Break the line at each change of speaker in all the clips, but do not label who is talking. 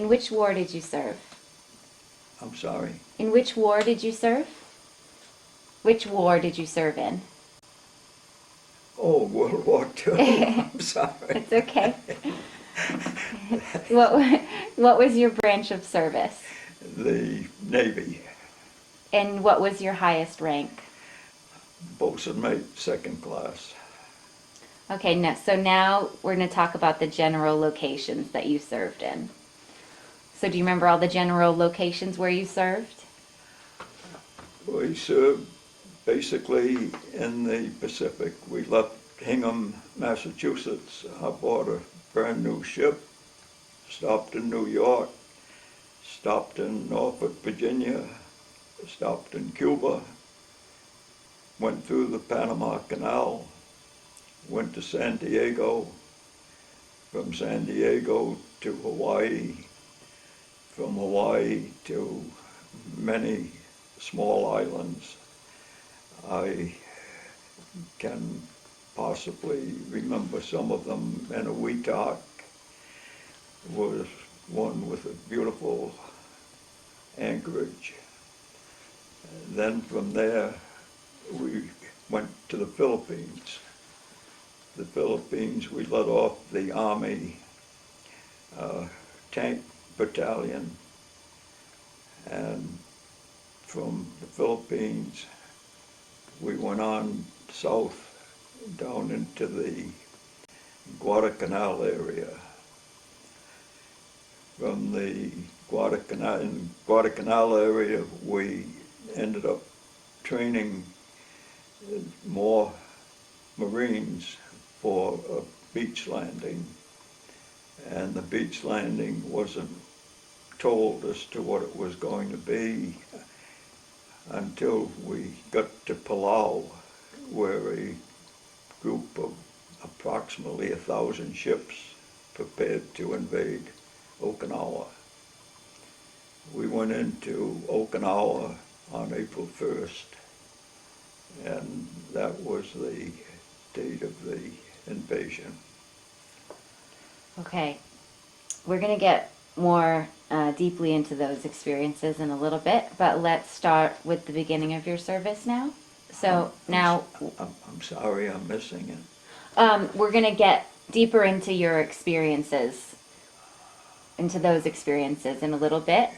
In which war did you serve?
I'm sorry.
In which war did you serve? Which war did you serve in?
Oh, World War II. I'm sorry.
It's okay. What was your branch of service?
The Navy,
And what was your highest rank?
boatswain mate, second class.
Okay, so now we're going to talk about the general locations that you served in. So do you remember all the general locations where you served?
We served basically in the Pacific. We left Hingham, Massachusetts. I bought a brand new ship, stopped in New York, stopped in Norfolk, Virginia, stopped in Cuba, went through the Panama Canal, went to San Diego, from San Diego to Hawaii, from Hawaii to many small islands. I can possibly remember some of them. Eniwetok was one with a beautiful anchorage. Then from there, we went to the Philippines. The Philippines, we let off the Army tank battalion, and from the Philippines, we went on south down into the Guadalcanal area. From the Guadalcanal area, we ended up training more Marines for a beach landing, and the beach landing wasn't told as to what it was going to be until we got to Palau, where a group of approximately 1,000 ships prepared to invade Okinawa. We went into Okinawa on April 1st, and that was the date of the invasion.
Okay, we're going to get more deeply into those experiences in a little bit, but let's start with the beginning of your service now. So
I'm sorry, I'm missing it.
We're going to get deeper into your experiences, into those experiences in a little bit.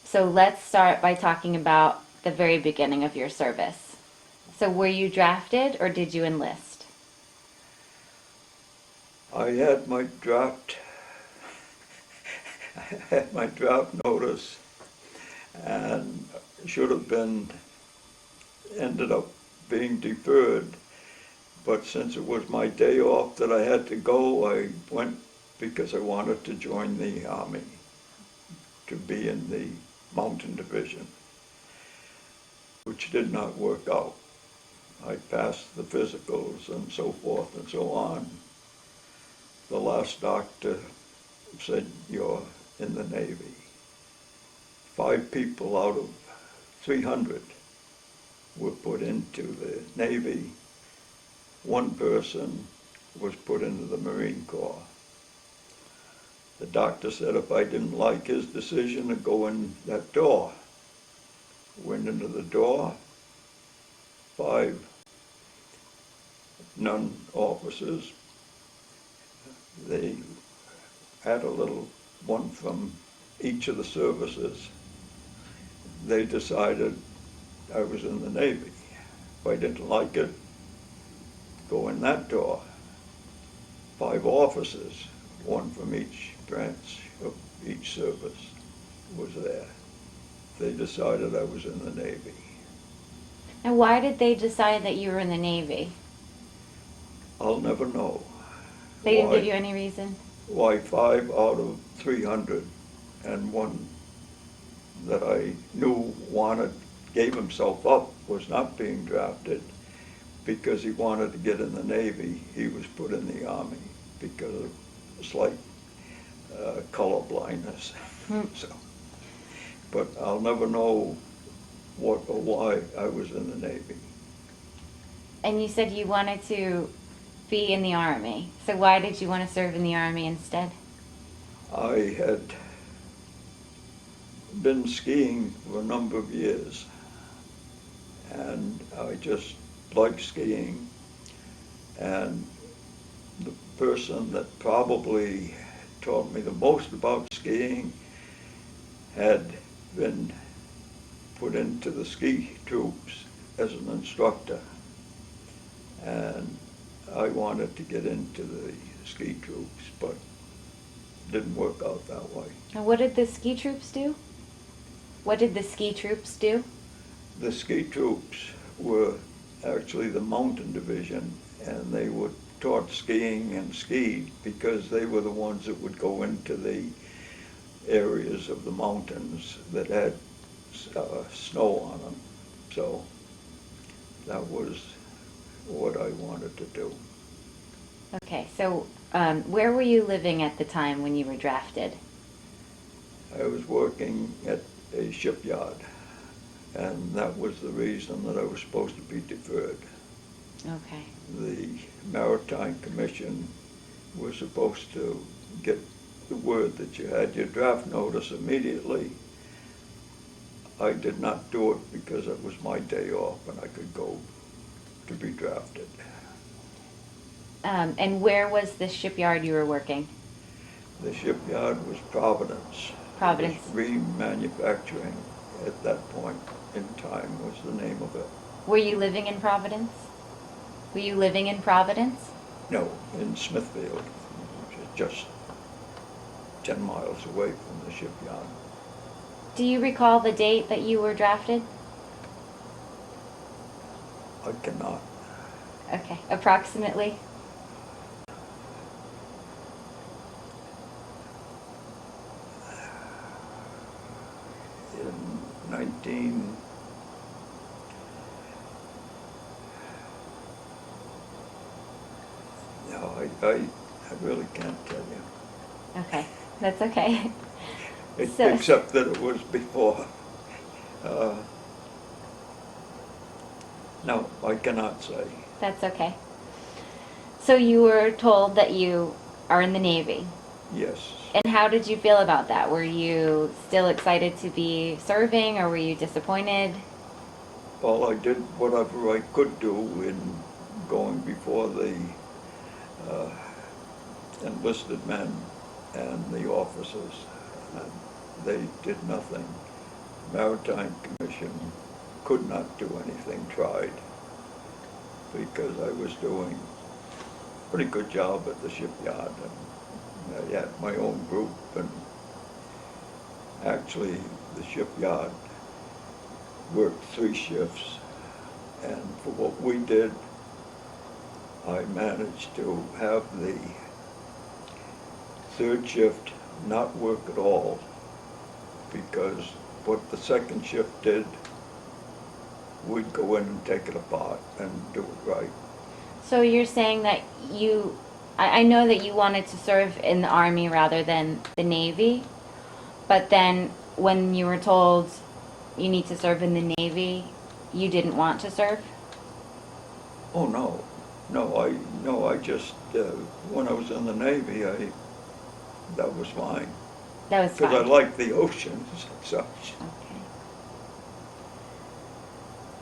So let's start by talking about the very beginning of your service. So were you drafted or did you enlist?
I had my draft notice, and should have ended up being deferred, but since it was my day off that I had to go, I went because I wanted to join the Army, to be in the Mountain Division, which did not work out. I passed the physicals and so forth and so on. The last doctor said, "You're in the Navy." 5 people out of 300 were put into the Navy. 1 person was put into the Marine Corps. The doctor said if I didn't like his decision to go in that door, went into the door, 5 non-officers. They had a little one from each of the services. They decided I was in the Navy. If I didn't like it, go in that door. 5 officers, 1 from each branch of each service, was there. They decided I was in the Navy.
And why did they decide that you were in the Navy?
I'll never know.
They didn't give you any reason?
Why 5 out of 300, and 1 that I knew gave himself up, was not being drafted because he wanted to get in the Navy. He was put in the Army because of slight color blindness. So, but I'll never know what or why I was in the Navy.
And you said you wanted to be in the Army. So why did you want to serve in the Army instead?
I had been skiing for a number of years, and I just like skiing. And the person that probably taught me the most about skiing had been put into the ski troops as an instructor. And I wanted to get into the ski troops, but didn't work out that way.
And what did the ski troops do? What did the ski troops do?
The ski troops were actually the mountain division, and they were taught skiing and skied because they were the ones that would go into the areas of the mountains that had snow on them. So that was what I wanted to do.
Okay, so where were you living at the time when you were drafted?
I was working at a shipyard, and that was the reason that I was supposed to be deferred.
Okay.
The Maritime Commission was supposed to get the word that you had your draft notice immediately. I did not do it because it was my day off and I could go to be drafted.
And where was the shipyard you were working?
The shipyard was Providence.
Providence.
It was remanufacturing at that point in time was the name of it.
Were you living in Providence? Were you living in Providence?
No, in Smithfield, which is just 10 miles away from the shipyard.
Do you recall the date that you were drafted?
I cannot.
Okay, approximately?
In 19... No, I really can't tell you.
Okay, that's okay.
Except that it was before. No, I cannot say.
That's okay. So you were told that you are in the Navy.
Yes.
And how did you feel about that? Were you still excited to be serving, or were you disappointed?
Well, I did whatever I could do in going before the enlisted men and the officers. And they did nothing. Maritime Commission could not do anything, tried, because I was doing a pretty good job at the shipyard. And I had my own group, and actually the shipyard worked 3 shifts, and for what we did, I managed to have the 3rd shift not work at all, because what the 2nd shift did, we'd go in and take it apart and do it right.
So you're saying that I know that you wanted to serve in the Army rather than the Navy, but then when you were told you need to serve in the Navy, you didn't want to serve?
Oh, no. No, I just, when I was in the Navy, that was fine.
That was fine.
Because I liked the oceans and such.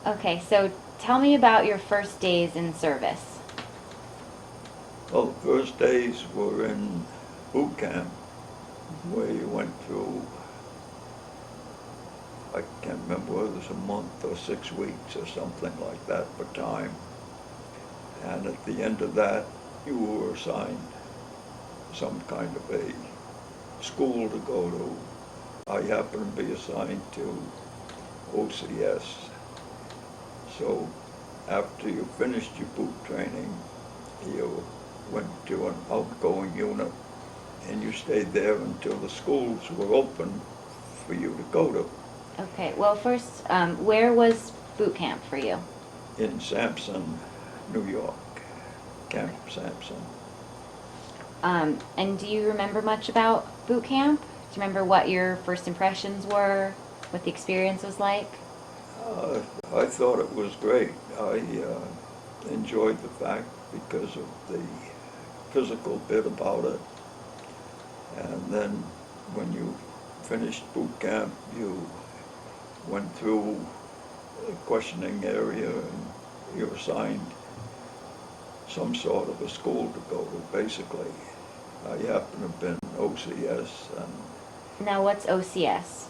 Okay, so tell me about your first days in service.
Well, the first days were in boot camp, where you went through, I can't remember whether it was a month or 6 weeks or something like that for time. And at the end of that, you were assigned some kind of a school to go to. I happened to be assigned to OCS. So after you finished your boot training, you went to an outgoing unit, and you stayed there until the schools were open for you to go to.
Okay, well first, where was boot camp for you?
In Sampson, New York, Camp Sampson.
And do you remember much about boot camp? Do you remember what your first impressions were, what the experience was like?
I thought it was great. I enjoyed the fact because of the physical bit about it. And then when you finished boot camp, you went through a questioning area and you're assigned some sort of a school to go to, basically. I happen to have been OCS and
Now, what's OCS?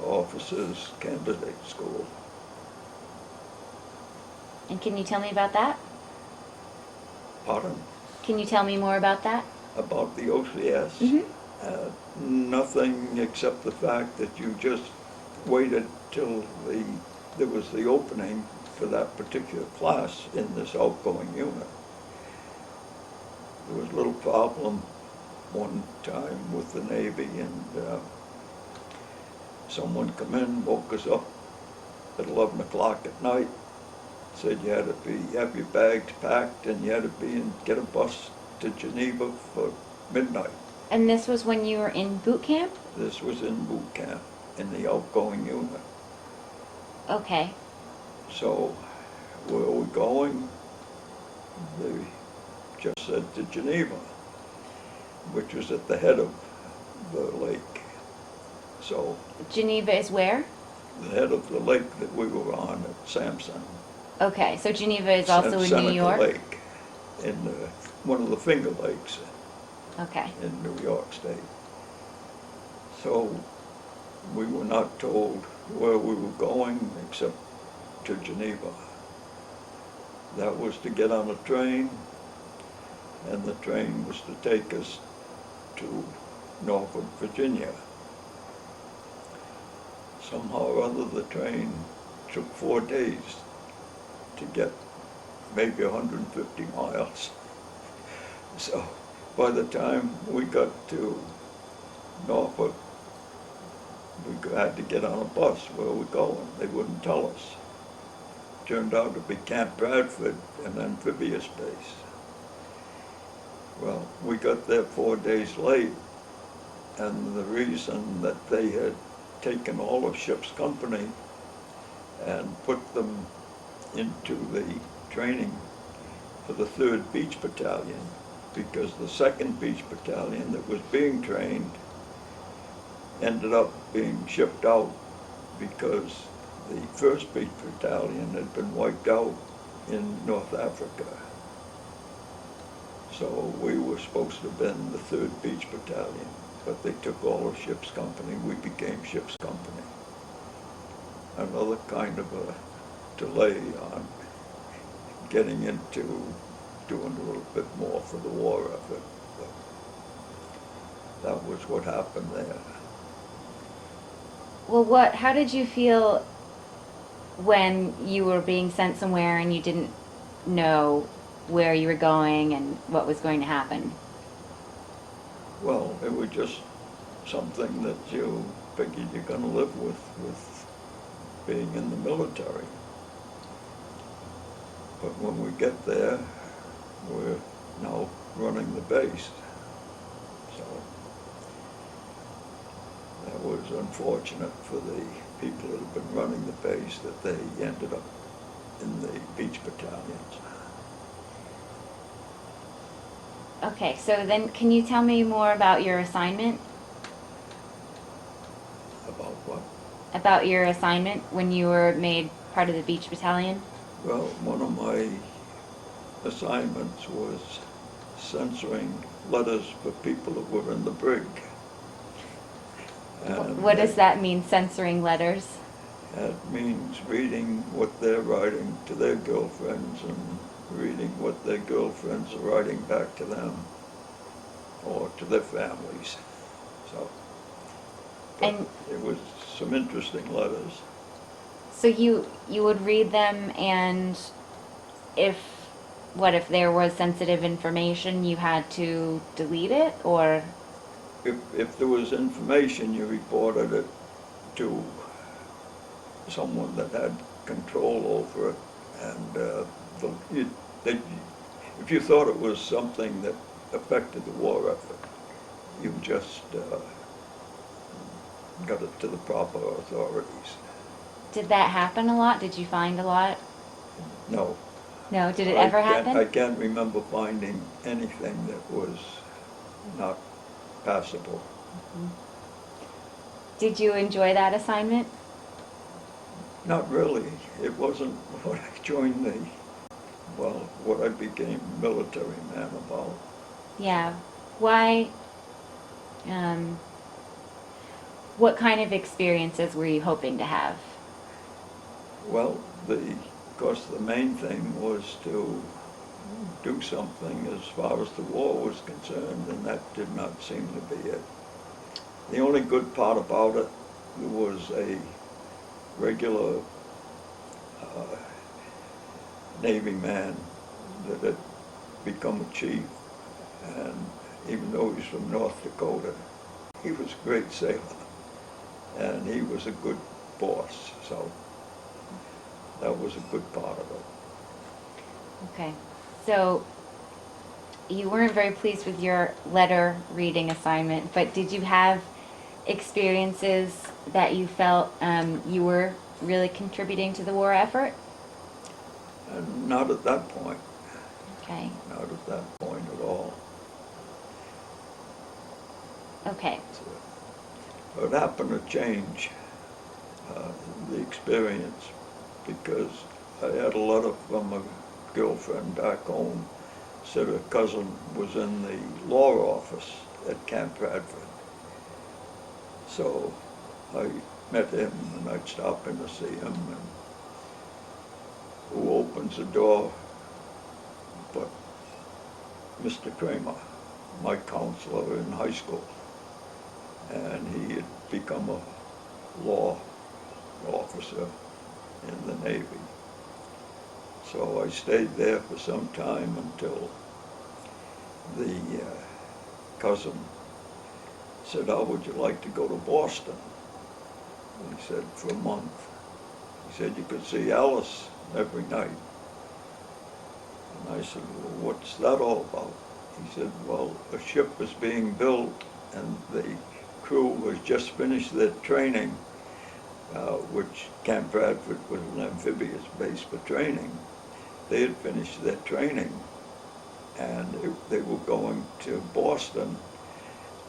Officers Candidate School.
And can you tell me about that?
Pardon?
Can you tell me more about that?
About the OCS?
Mm-hmm.
Nothing except the fact that you just waited till there was the opening for that particular class in this outgoing unit. There was a little problem one time with the Navy, and someone come in, woke us up at 11 o'clock at night, said you had to have your bags packed and you had to get a bus to Geneva for midnight.
And this was when you were in boot camp?
This was in boot camp, in the outgoing unit.
Okay.
So, where are we going? They just said to Geneva, which was at the head of the lake. So,
Geneva is where?
the head of the lake that we were on at Sampson.
Okay, so Geneva is also in New
Seneca
York?
Lake, in one of the Finger Lakes
Okay.
in New York State. So we were not told where we were going except to Geneva. That was to get on a train, and the train was to take us to Norfolk, Virginia. Somehow or other, the train took 4 days to get maybe 150 miles. So by the time we got to Norfolk, we had to get on a bus. Where we going? They wouldn't tell us. Turned out to be Camp Bradford, an amphibious base. Well, we got there 4 days late, and the reason that they had taken all of ship's company and put them into the training for the 3rd Beach Battalion, because the 2nd Beach Battalion that was being trained ended up being shipped out because the 1st Beach Battalion had been wiped out in North Africa. So we were supposed to have been the 3rd Beach Battalion, but they took all of ship's company. We became ship's company. Another kind of a delay on getting into doing a little bit more for the war effort. But that was what happened there.
Well, how did you feel when you were being sent somewhere and you didn't know where you were going and what was going to happen?
Well, it was just something that you figured you're going to live with being in the military. But when we get there, we're now running the base. So that was unfortunate for the people that have been running the base, that they ended up in the beach battalions.
Okay, so then can you tell me more about your assignment?
About what?
About your assignment when you were made part of the beach battalion?
Well, one of my assignments was censoring letters for people that were in the brig. And
What does that mean, censoring letters?
That means reading what they're writing to their girlfriends and reading what their girlfriends are writing back to them or to their families. So, but
And
it was some interesting letters.
so you would read them, and if there was sensitive information, you had to delete it, or?
If there was information, you reported it to someone that had control over it, and if you thought it was something that affected the war effort, you just got it to the proper authorities.
Did that happen a lot? Did you find a lot?
No.
No, did it ever happen?
I can't remember finding anything that was not passable.
Did you enjoy that assignment?
Not really. It wasn't what I joined what I became military man about.
Yeah. Why? Um, what kind of experiences were you hoping to have?
Well, of course, the main thing was to do something as far as the war was concerned, and that did not seem to be it. The only good part about it was a regular uh, Navy man that had become a chief, and even though he's from North Dakota, he was a great sailor, and he was a good boss, so that was a good part of it.
Okay. So you weren't very pleased with your letter reading assignment, but did you have experiences that you felt you were really contributing to the war effort?
And not at that point,
Okay.
not at that point at all.
Okay.
So it happened to change uh, the experience because I had a letter from a girlfriend back home, said her cousin was in the law office at Camp Bradford. So I met him and I'd stop in to see him, and who opens the door but Mr. Kramer, my counselor in high school. And he had become a law officer in the Navy. So I stayed there for some time until the cousin said, "How would you like to go to Boston?" And he said, "For a month." He said, "You could see Alice every night." And I said, "Well, what's that all about?" He said, "Well, a ship is being built and the crew has just finished their training, which Camp Bradford was an amphibious base for training. They had finished their training and they were going to Boston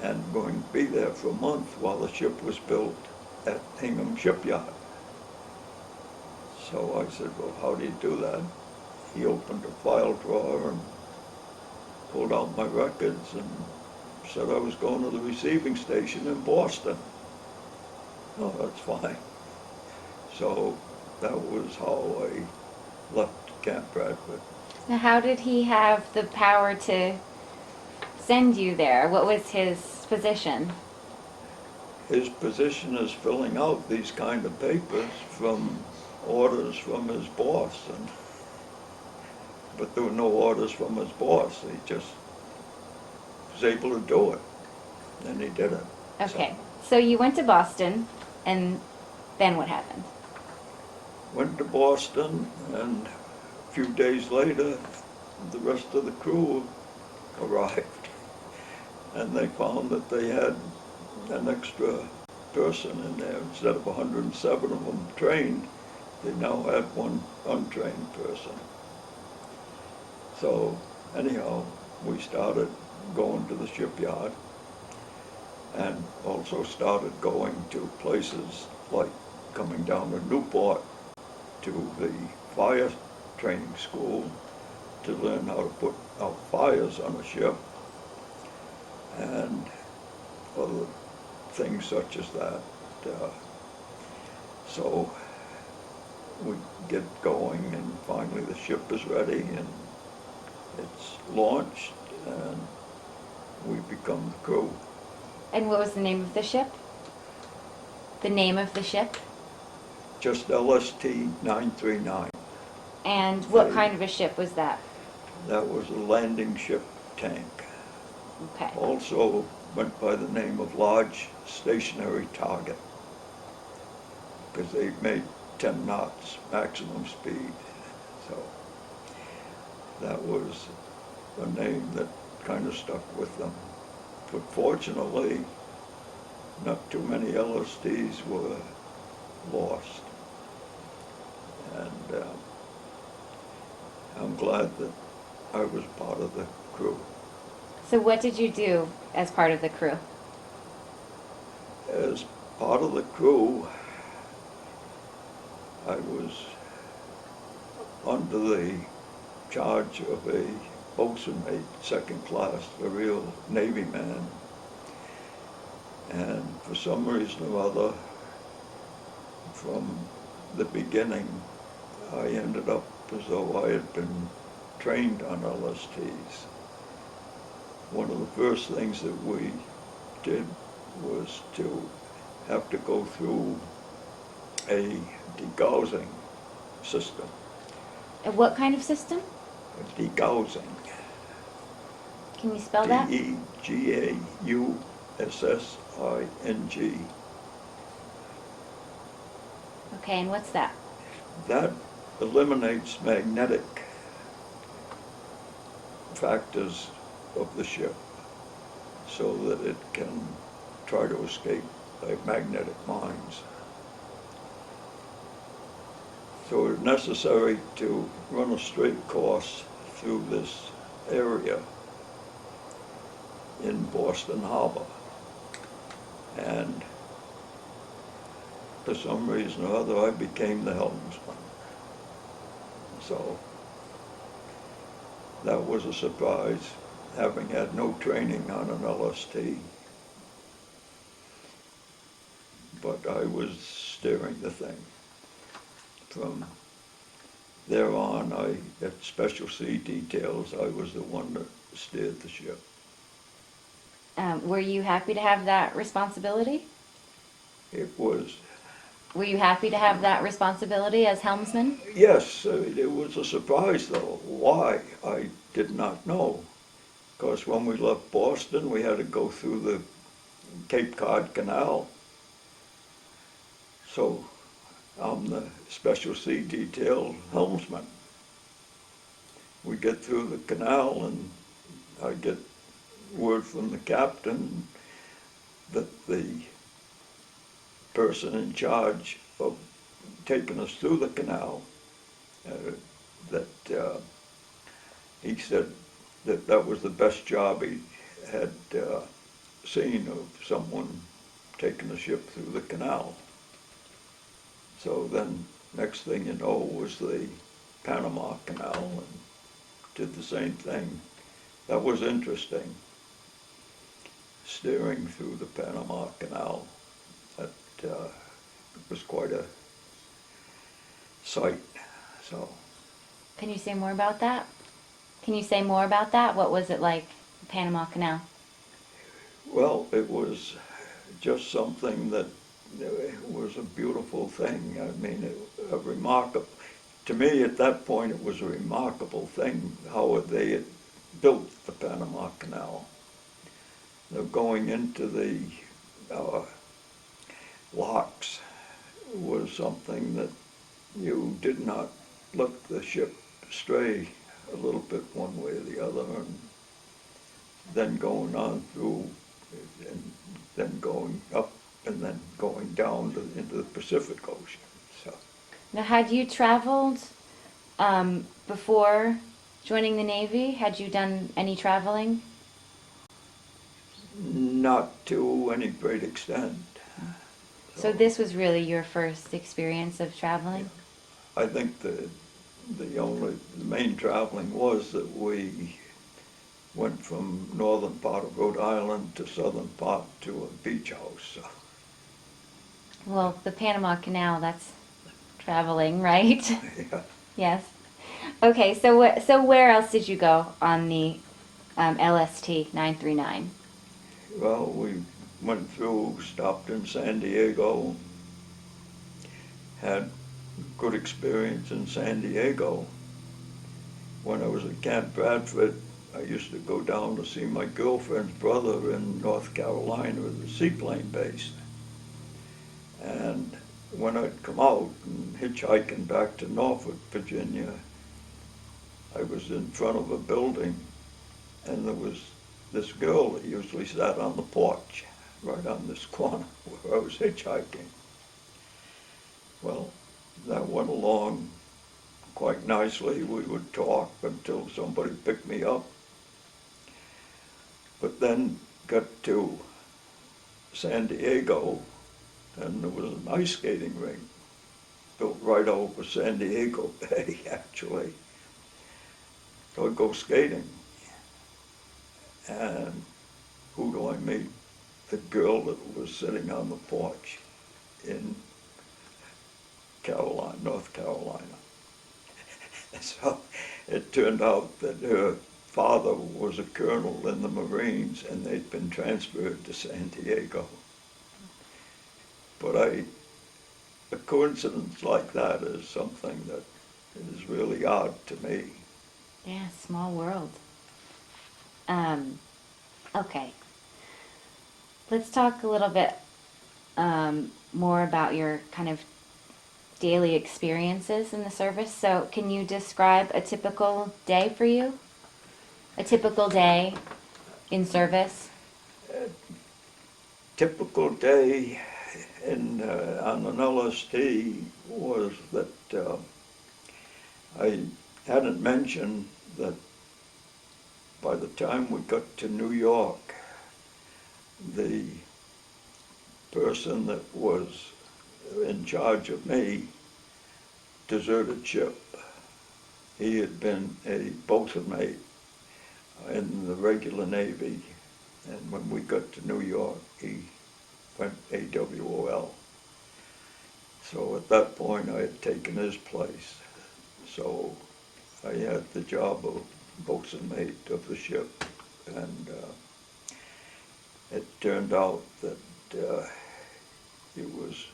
and going to be there for a month while the ship was built at Hingham Shipyard." So I said, "Well, how do you do that?" He opened a file drawer and pulled out my records and said I was going to the receiving station in Boston. "Oh, that's fine." So that was how I left Camp Bradford.
Now, how did he have the power to send you there? What was his position?
His position is filling out these kind of papers from orders from his boss, but there were no orders from his boss. He just was able to do it, and he did it.
Okay. So you went to Boston, and then what happened?
Went to Boston, and a few days later, the rest of the crew arrived, and they found that they had an extra person in there. Instead of 107 of them trained, they now had one untrained person. So anyhow, we started going to the shipyard and also started going to places like coming down to Newport to the fire training school to learn how to put out fires on a ship and other things such as that. So we get going and finally the ship is ready and it's launched and we become the crew.
And what was the name of the ship? The name of the ship?
Just LST 939.
And what
Okay.
kind of a ship was that?
That was a landing ship tank.
Okay.
Also went by the name of Large Stationary Target because they made 10 knots maximum speed. So that was a name that kind of stuck with them. But fortunately, not too many LSTs were lost. And I'm glad that I was part of the crew.
So what did you do as part of the crew?
As part of the crew, I was under the charge of a boatswain mate, second class, a real Navy man. And for some reason or other, from the beginning, I ended up as though I had been trained on LSTs. One of the first things that we did was to have to go through a degaussing system.
What kind of system?
Degaussing.
Can you spell that?
Degaussing.
Okay, and what's that?
That eliminates magnetic factors of the ship so that it can try to escape like magnetic mines. So it's necessary to run a straight course through this area in Boston Harbor. And for some reason or other, I became the helmsman. So that was a surprise, having had no training on an LST. But I was steering the thing. From there on, at Special Sea Details, I was the one that steered the ship.
Were you happy to have that responsibility?
It was,
Were you happy to have that responsibility as helmsman?
yes, it was a surprise though. Why? I did not know. Because when we left Boston, we had to go through the Cape Cod Canal. So I'm the Special Sea Detail helmsman. We get through the canal and I get word from the captain that the person in charge of taking us through the canal, he said that that was the best job he had seen of someone taking a ship through the canal. So then, next thing you know, was the Panama Canal, and did the same thing. That was interesting, steering through the Panama Canal. That was quite a sight. So,
Can you say more about that? Can you say more about that? What was it like, the Panama Canal?
well, it was just something that was a beautiful thing. I mean, a remarkable, to me at that point it was a remarkable thing how they had built the Panama Canal. They're going into the locks was something that you did not let the ship stray a little bit one way or the other, and then going on through, and then going up, and then going down into the Pacific Ocean. So,
Now, had you traveled before joining the Navy? Had you done any traveling?
not to any great extent.
So this was really your first experience of traveling?
I think the main traveling was that we went from northern part of Rhode Island to southern part to a beach house. So,
Well, the Panama Canal, that's traveling, right?
yeah.
Yes. Okay, so where else did you go on the LST 939?
Well, we went through, stopped in San Diego, had good experience in San Diego. When I was at Camp Bradford, I used to go down to see my girlfriend's brother in North Carolina at the seaplane base. And when I'd come out and hitchhiking back to Norfolk, Virginia, I was in front of a building and there was this girl that usually sat on the porch right on this corner where I was hitchhiking. Well, that went along quite nicely. We would talk until somebody picked me up. But then got to San Diego, and there was an ice skating rink built right over San Diego Bay, actually. So I'd go skating, and who do I meet? The girl that was sitting on the porch in North Carolina. So it turned out that her father was a colonel in the Marines, and they'd been transferred to San Diego. But a coincidence like that is something that is really odd to me.
Yeah, small world. Okay. Let's talk a little bit more about your kind of daily experiences in the service. So, can you describe a typical day for you? A typical day in service?
Typical day on an LST was that I hadn't mentioned that by the time we got to New York, the person that was in charge of me deserted ship. He had been a boatswain mate in the regular Navy, and when we got to New York, he went AWOL. So at that point, I had taken his place. So I had the job of boatswain mate of the ship, and it turned out that it was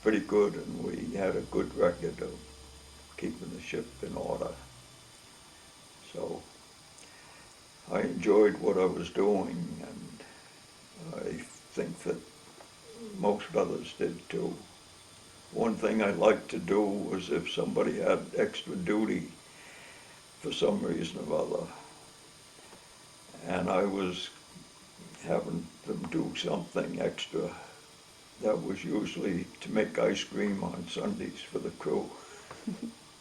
pretty good, and we had a good record of keeping the ship in order. So I enjoyed what I was doing, and I think that most others did too. One thing I liked to do was if somebody had extra duty for some reason or other, and I was having them do something extra, that was usually to make ice cream on Sundays for the crew,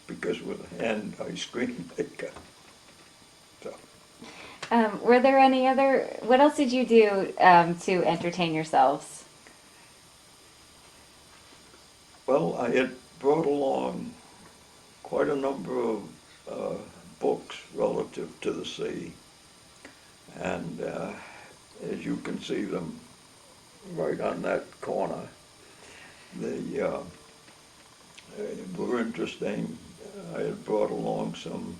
because with a hand ice cream maker. So,
Were there any other, what else did you do to entertain yourselves?
well, I had brought along quite a number of books relative to the sea, and as you can see them right on that corner, they were interesting. I had brought along some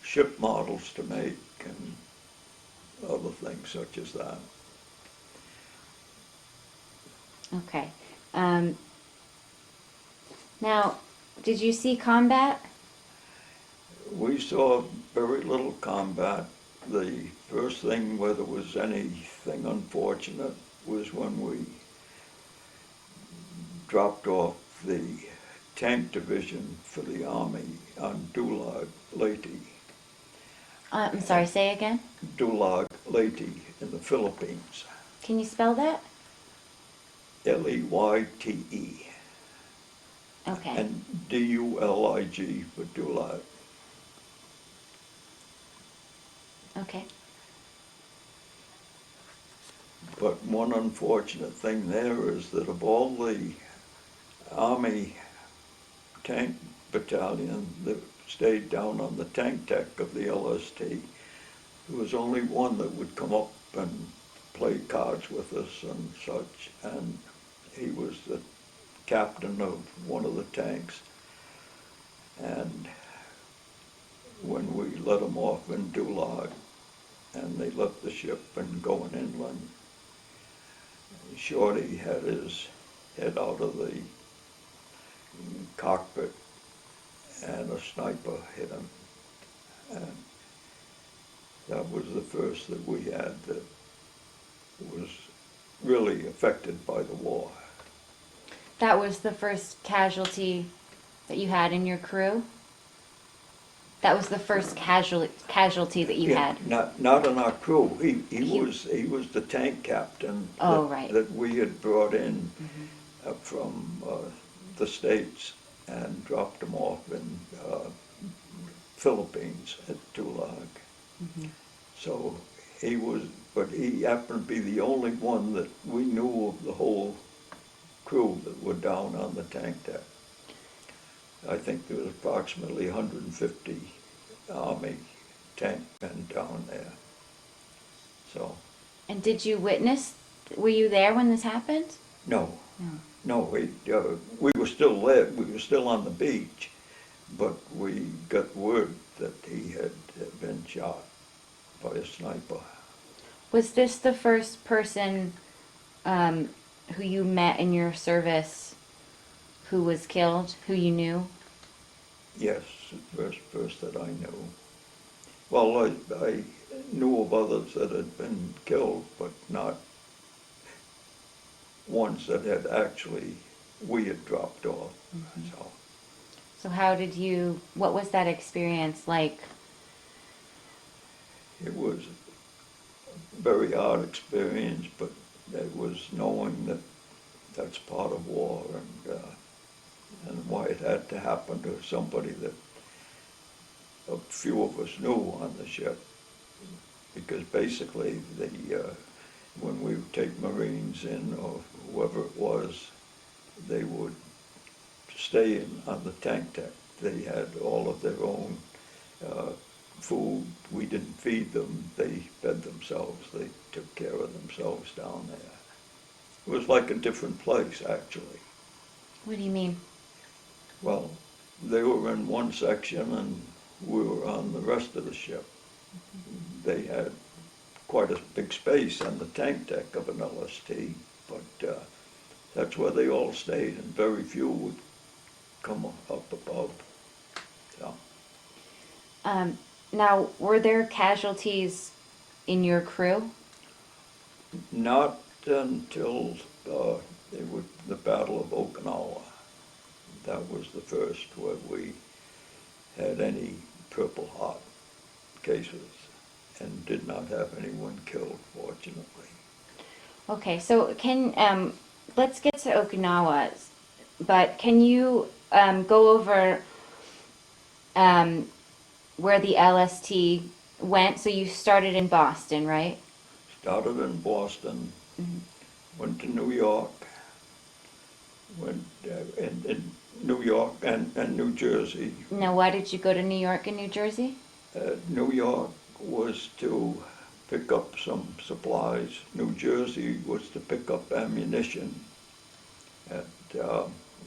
ship models to make and other things such as that.
Okay. Now, did you see combat?
We saw very little combat. The first thing where there was anything unfortunate was when we dropped off the tank division for the Army on Dulag Leyte.
I'm sorry, say again?
Dulag Leyte in the Philippines.
Can you spell that?
Leyte.
Okay.
And Dulig for Dulag.
Okay.
But one unfortunate thing there is that of all the Army tank battalion that stayed down on the tank deck of the LST, there was only one that would come up and play cards with us and such, and he was the captain of one of the tanks. And when we let him off in Dulag, and they left the ship and going inland, Shorty had his head out of the cockpit, and a sniper hit him. And that was the first that we had that was really affected by the war.
That was the first casualty that you had in your crew? That was the first casualty that you had?
Not in our crew. He was the tank captain
Right.
that we had brought in from the States and dropped him off in Philippines at Dulag. So but he happened to be the only one that we knew of the whole crew that were down on the tank deck. I think there was approximately 150 Army tank men down there. So,
And did you witness, were you there when this happened?
no,
No.
no, we were still there, we were still on the beach, but we got word that he had been shot by a sniper.
Was this the first person who you met in your service who was killed, who you knew?
Yes, the first that I knew. Well, I knew of others that had been killed, but not ones that had actually, we had dropped off.
Mm-hmm.
So
So what was that experience like?
it was a very hard experience, but it was knowing that that's part of war and why it had to happen to somebody that a few of us knew on the ship. Because basically, when we would take Marines in or whoever it was, they would stay on the tank deck. They had all of their own uh, food. We didn't feed them. They fed themselves. They took care of themselves down there. It was like a different place, actually.
What do you mean?
Well, they were in one section and we were on the rest of the ship. They had quite a big space on the tank deck of an LST, but that's where they all stayed, and very few would come up above. So,
Now, were there casualties in your crew?
not until the Battle of Okinawa. That was the first where we had any Purple Heart cases and did not have anyone killed, fortunately.
Okay, so let's get to Okinawa, but can you go over um, where the LST went? So you started in Boston, right?
Started in Boston,
Mm-hmm.
went to New York, went in New York and New Jersey.
Now, why did you go to New York and New Jersey?
New York was to pick up some supplies. New Jersey was to pick up ammunition. And,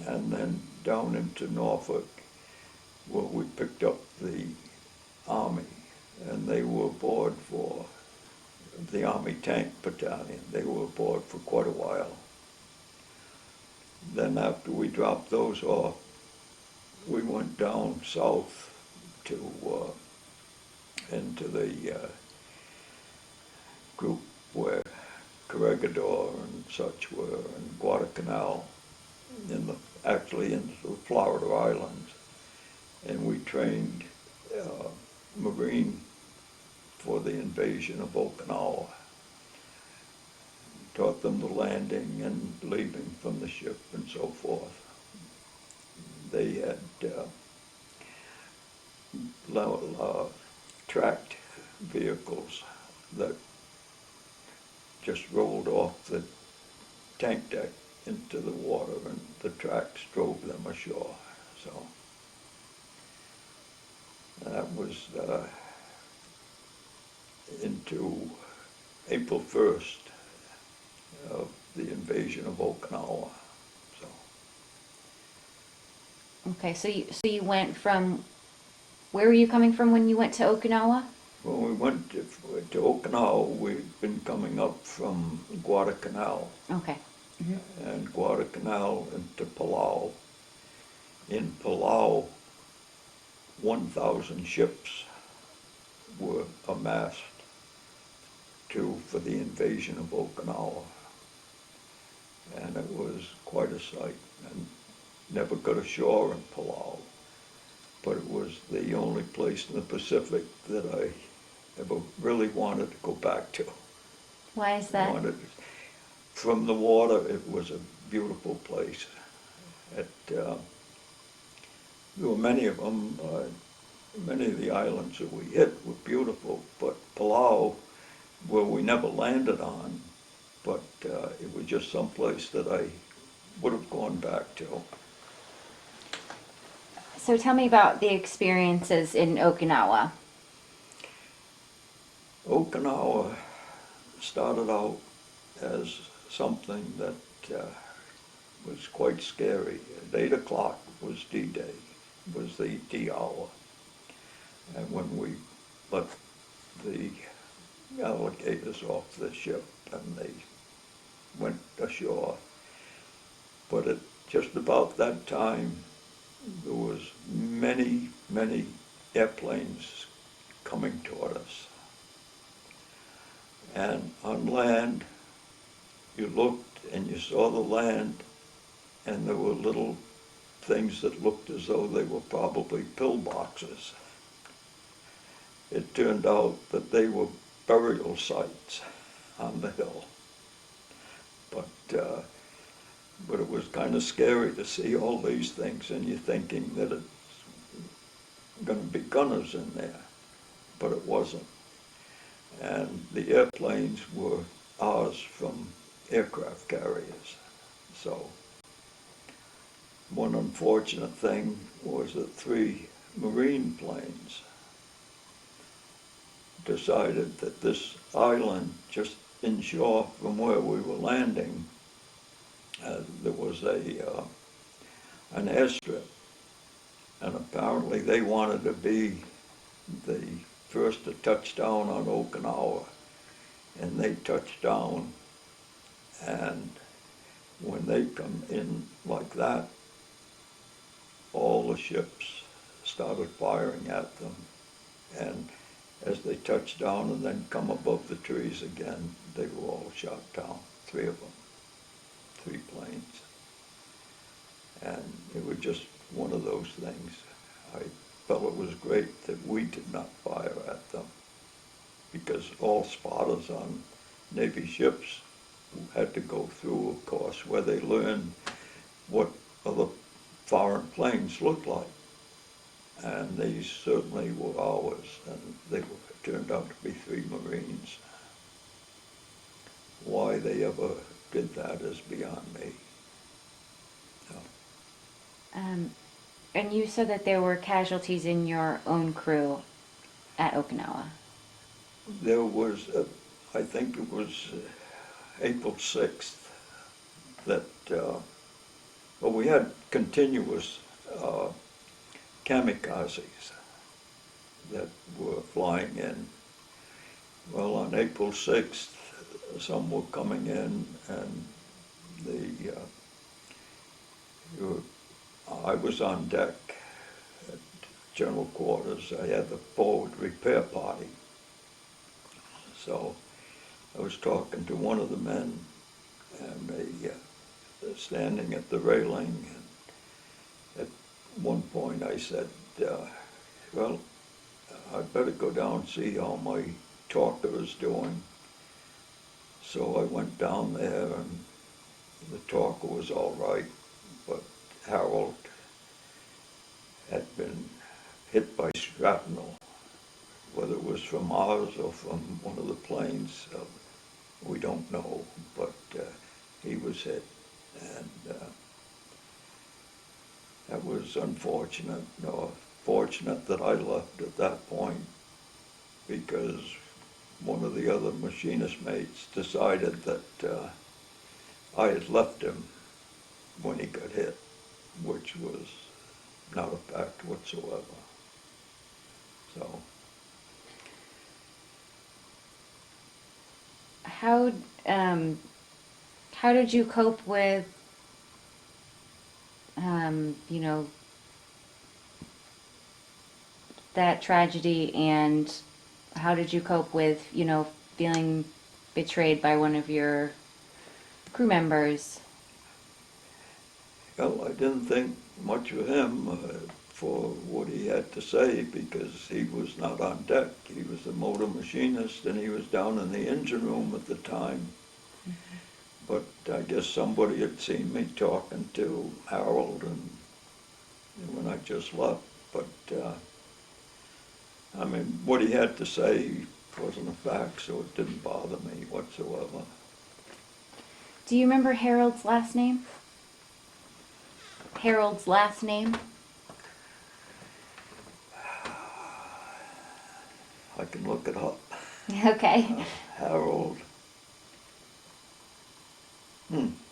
and then down into Norfolk, where we picked up the Army. And they were aboard for the Army Tank Battalion. They were aboard for quite a while. Then after we dropped those off, we went down south to into the group where Corregidor and such were, and Guadalcanal, actually in the Florida Islands. And we trained Marine for the invasion of Okinawa. Taught them the landing and leaving from the ship and so forth. They had tracked vehicles that just rolled off the tank deck into the water, and the tracks drove them ashore. So that was into April 1st of the invasion of Okinawa. So
Okay, so you went from, where were you coming from when you went to Okinawa?
when we went to Okinawa, we'd been coming up from Guadalcanal,
Okay. Mm-hmm.
and Guadalcanal into Palau. In Palau, 1,000 ships were amassed for the invasion of Okinawa. And it was quite a sight. And never got ashore in Palau, but it was the only place in the Pacific that I ever really wanted to go back to.
Why is that?
From the water, it was a beautiful place. There were many of them. Many of the islands that we hit were beautiful, but Palau, where we never landed on, but it was just some place that I would have gone back to.
So tell me about the experiences in Okinawa.
Okinawa started out as something that was quite scary. At 8 o'clock was D-Day, was the D hour. And when we let the alligators off the ship and they went ashore. But at just about that time, there was many, many airplanes coming toward us. And on land, you looked and you saw the land, and there were little things that looked as though they were probably pillboxes. It turned out that they were burial sites on the hill. But it was kind of scary to see all these things, and you're thinking that it's going to be gunners in there, but it wasn't. And the airplanes were ours from aircraft carriers. So one unfortunate thing was that 3 Marine planes decided that this island just inshore from where we were landing, there was an airstrip, and apparently they wanted to be the first to touch down on Okinawa, and they touched down, and when they come in like that, all the ships started firing at them, and as they touched down and then come above the trees again, they were all shot down, 3 of them, 3 planes. And it was just one of those things. I felt it was great that we did not fire at them, because all spotters on Navy ships had to go through a course where they learned what other foreign planes looked like. And these certainly were ours, and they turned out to be 3 Marines. Why they ever did that is beyond me. So.
And you said that there were casualties in your own crew at Okinawa.
There was, I think it was April 6th, that, well, we had continuous kamikazes that were flying in. Well, on April 6th, some were coming in, and I was on deck at general quarters. I had the forward repair party. So I was talking to one of the men, and they standing at the railing. And at one point I said, well, I'd better go down and see how my talker is doing. So I went down there, and the talker was all right, but Harold had been hit by shrapnel, whether it was from ours or from one of the planes, we don't know, but he was hit, and that was unfortunate. No, fortunate that I left at that point, because one of the other machinist mates decided that I had left him when he got hit, which was not a fact whatsoever. So.
How did you cope with, that tragedy, and how did you cope with, feeling betrayed by one of your crew members?
Well, I didn't think much of him for what he had to say, because he was not on deck. He was a motor machinist, and he was down in the engine room at the time. Mm-hmm. But I guess somebody had seen me talking to Harold, and when I just left. But I mean, what he had to say wasn't a fact, so it didn't bother me whatsoever.
Do you remember Harold's last name? Harold's last name?
I can look it up.
Okay.
Harold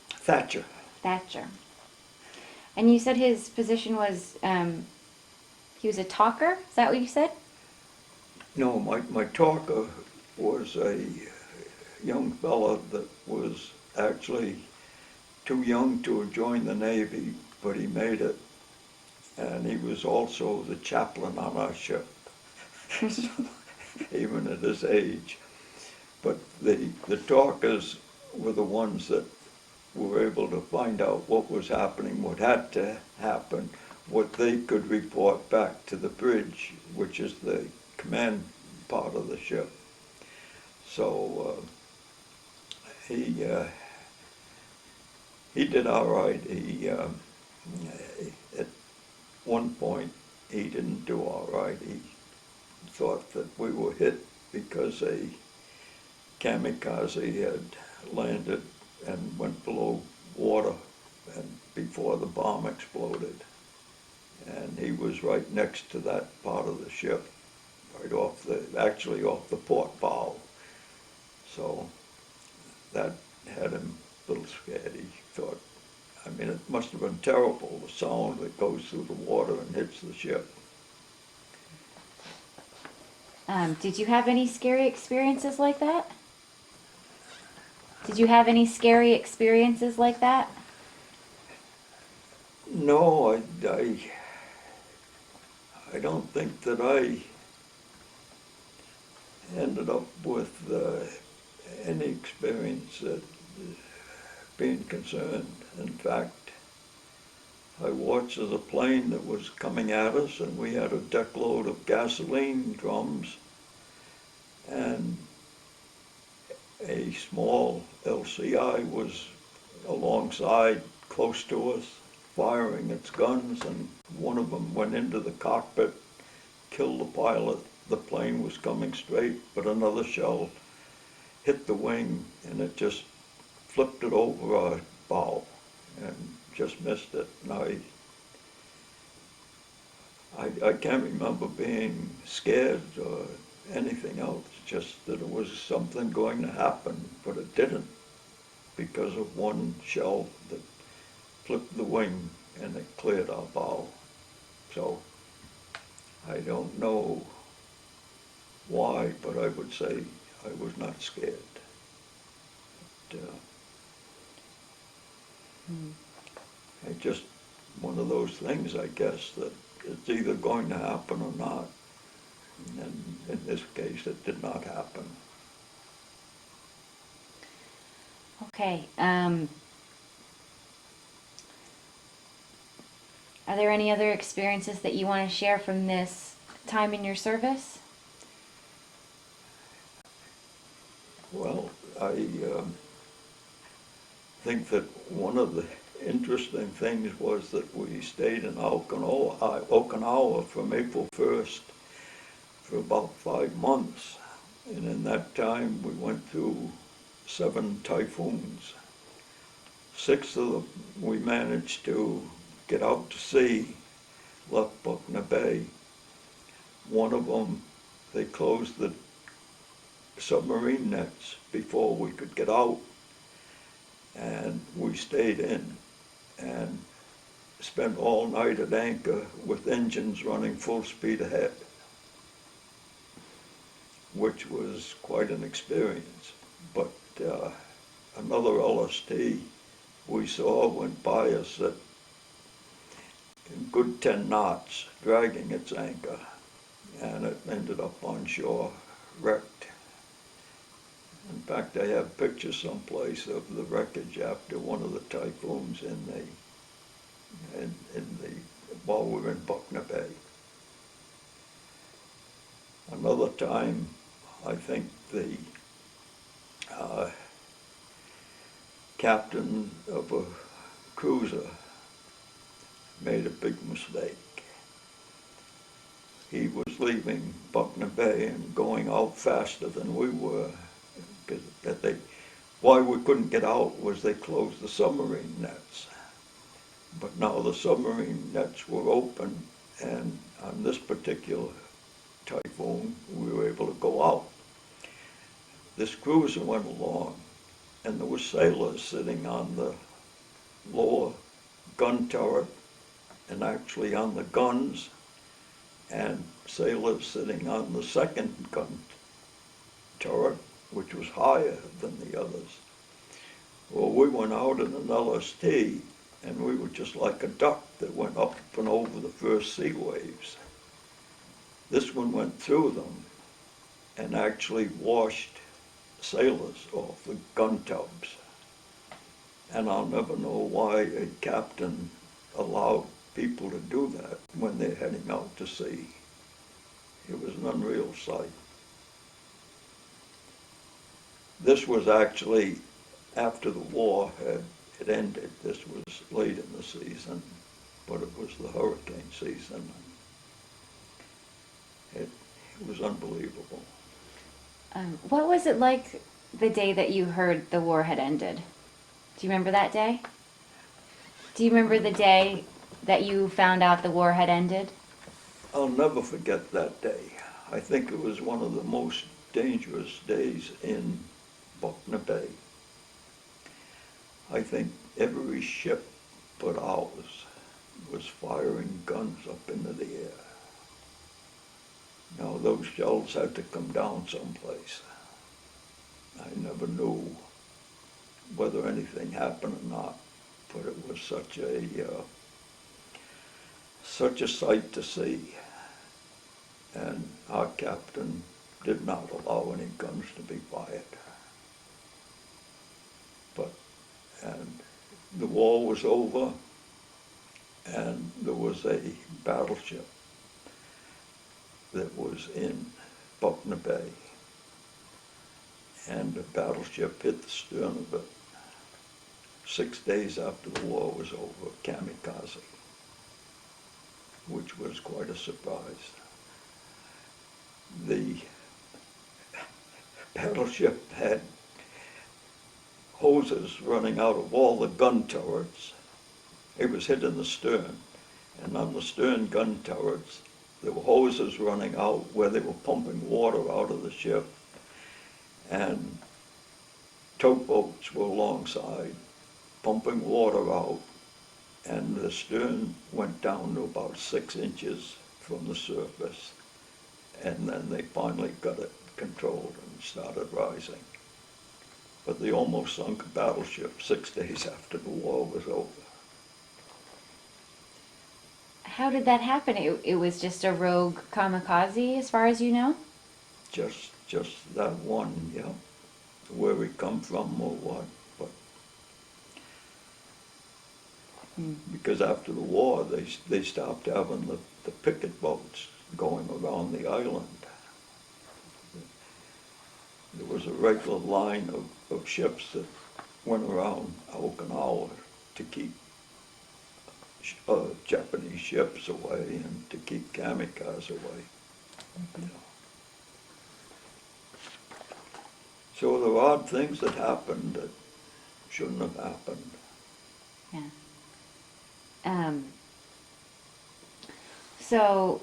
Thatcher.
Thatcher. And you said his position was, he was a talker? Is that what you said?
No, my talker was a young fella that was actually too young to have joined the Navy, but he made it. And he was also the chaplain on our ship, even at his age. But the talkers were the ones that were able to find out what was happening, what had to happen, what they could report back to the bridge, which is the command part of the ship. So he did all right. At one point he didn't do all right. He thought that we were hit because a kamikaze had landed and went below water and before the bomb exploded. And he was right next to that part of the ship, actually off the port bow. So that had him a little scared. He thought, I mean, it must have been terrible, the sound that goes through the water and hits the ship.
Did you have any scary experiences like that? Did you have any scary experiences like that?
No, I don't think that I ended up with any experience that being concerned. In fact, I watched as a plane that was coming at us, and we had a deck load of gasoline drums, and a small LCI was alongside, close to us, firing its guns, and one of them went into the cockpit, killed the pilot. The plane was coming straight, but another shell hit the wing, and it just flipped it over our bow and just missed it. And I can't remember being scared or anything else, just that it was something going to happen, but it didn't because of one shell that flipped the wing and it cleared our bow. So I don't know why, but I would say I was not scared. But, it's just one of those things, I guess, that it's either going to happen or not. And in this case, it did not happen.
Okay. Are there any other experiences that you want to share from this time in your service?
Well, I think that one of the interesting things was that we stayed in Okinawa from April 1st for about 5 months. And in that time, we went through 7 typhoons. 6 of them we managed to get out to sea, left Buckner Bay. One of them, they closed the submarine nets before we could get out, and we stayed in and spent all night at anchor with engines running full speed ahead, which was quite an experience. But another LST we saw went by us at a good 10 knots, dragging its anchor, and it ended up on shore, wrecked. In fact, I have pictures someplace of the wreckage after one of the typhoons while we were in Buckner Bay. Another time, I think the captain of a cruiser made a big mistake. He was leaving Buckner Bay and going out faster than we were. Why we couldn't get out was they closed the submarine nets. But now the submarine nets were open, and on this particular typhoon, we were able to go out. This cruiser went along, and there were sailors sitting on the lower gun turret and actually on the guns, and sailors sitting on the second gun turret, which was higher than the others. Well, we went out in an LST, and we were just like a duck that went up and over the first sea waves. This one went through them and actually washed sailors off the gun tubs. And I'll never know why a captain allowed people to do that when they're heading out to sea. It was an unreal sight. This was actually after the war had ended. This was late in the season, but it was the hurricane season. It was unbelievable.
What was it like the day that you heard the war had ended? Do you remember that day? Do you remember the day that you found out the war had ended?
I'll never forget that day. I think it was one of the most dangerous days in Buckner Bay. I think every ship but ours was firing guns up into the air. Now those shells had to come down someplace. I never knew whether anything happened or not, but it was such a sight to see. And our captain did not allow any guns to be fired. And the war was over, and there was a battleship that was in Buckner Bay. And the battleship hit the stern of it 6 days after the war was over, kamikaze, which was quite a surprise. The battleship had hoses running out of all the gun turrets. It was hit in the stern, and on the stern gun turrets, there were hoses running out where they were pumping water out of the ship, and towboats were alongside pumping water out, and the stern went down to about 6 inches from the surface, and then they finally got it controlled and started rising. But they almost sunk a battleship 6 days after the war was over.
How did that happen? It was just a rogue kamikaze, as far as you know?
Just that one, yeah. Where we come from or what, but because after the war they stopped having the picket boats going around the island. There was a regular line of ships that went around Okinawa to keep Japanese ships away and to keep kamikaze away. Mm-hmm. So there are odd things that happened that shouldn't have happened.
Yeah. So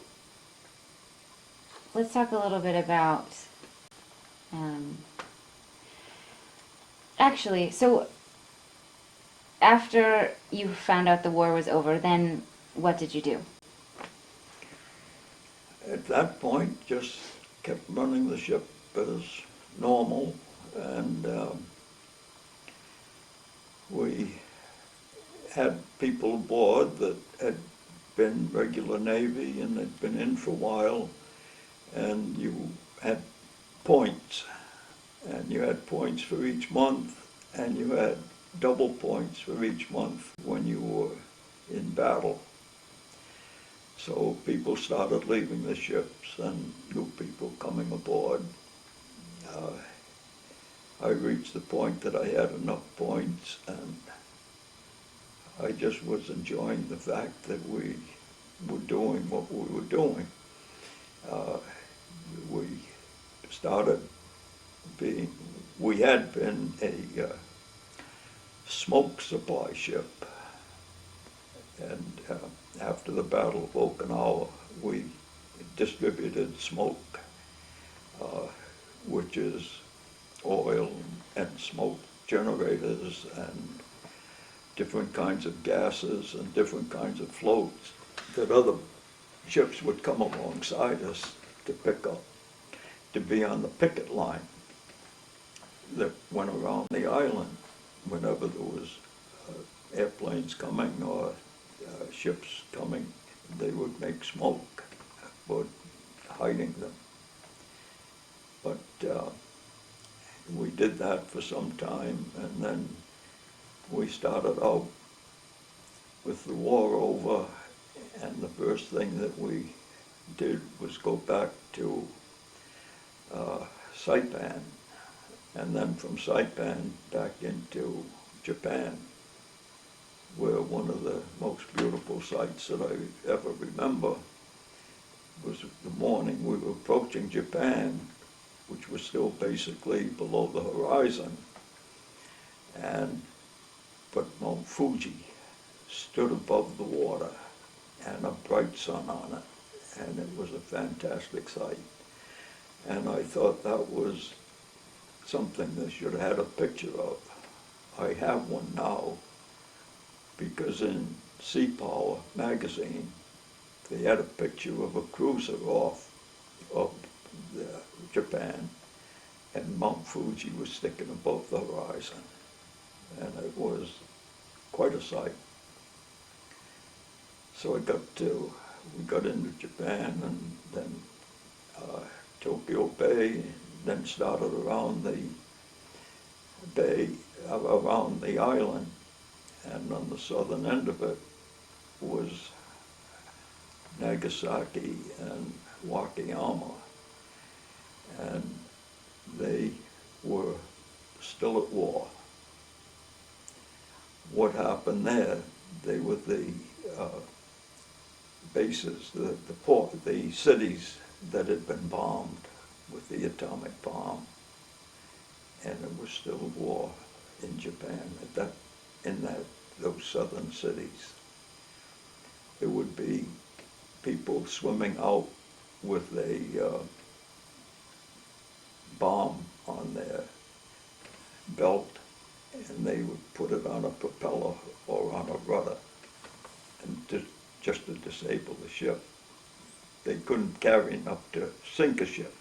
let's talk a little bit about actually, so after you found out the war was over, then what did you do?
At that point, just kept running the ship as normal, and we had people aboard that had been regular Navy and had been in for a while, and you had points, and you had points for each month, and you had double points for each month when you were in battle. So people started leaving the ships and new people coming aboard. I reached the point that I had enough points, and I just was enjoying the fact that we were doing what we were doing. We started being, we had been a smoke supply ship, And after the Battle of Okinawa, we distributed smoke, uh, which is oil and smoke generators and different kinds of gases and different kinds of floats that other ships would come alongside us to pick up, to be on the picket line that went around the island whenever there was airplanes coming or ships coming. They would make smoke, but hiding them. But we did that for some time, and then we started out with the war over, and the first thing that we did was go back to Saipan, and then from Saipan back into Japan, where one of the most beautiful sights that I ever remember was the morning we were approaching Japan, which was still basically below the horizon, but Mount Fuji stood above the water and a bright sun on it, and it was a fantastic sight. And I thought that was something they should have had a picture of. I have one now, because in Sea Power magazine, they had a picture of a cruiser off of Japan, and Mount Fuji was sticking above the horizon, and it was quite a sight. So we got into Japan, and then Tokyo Bay, then started around the bay, around the island, and on the southern end of it was Nagasaki and Wakayama, and they were still at war. What happened there? They were the bases, the cities that had been bombed with the atomic bomb, and it was still war in Japan those southern cities. There would be people swimming out with a bomb on their belt, and they would put it on a propeller or on a rudder, and just to disable the ship. They couldn't carry enough to sink a ship,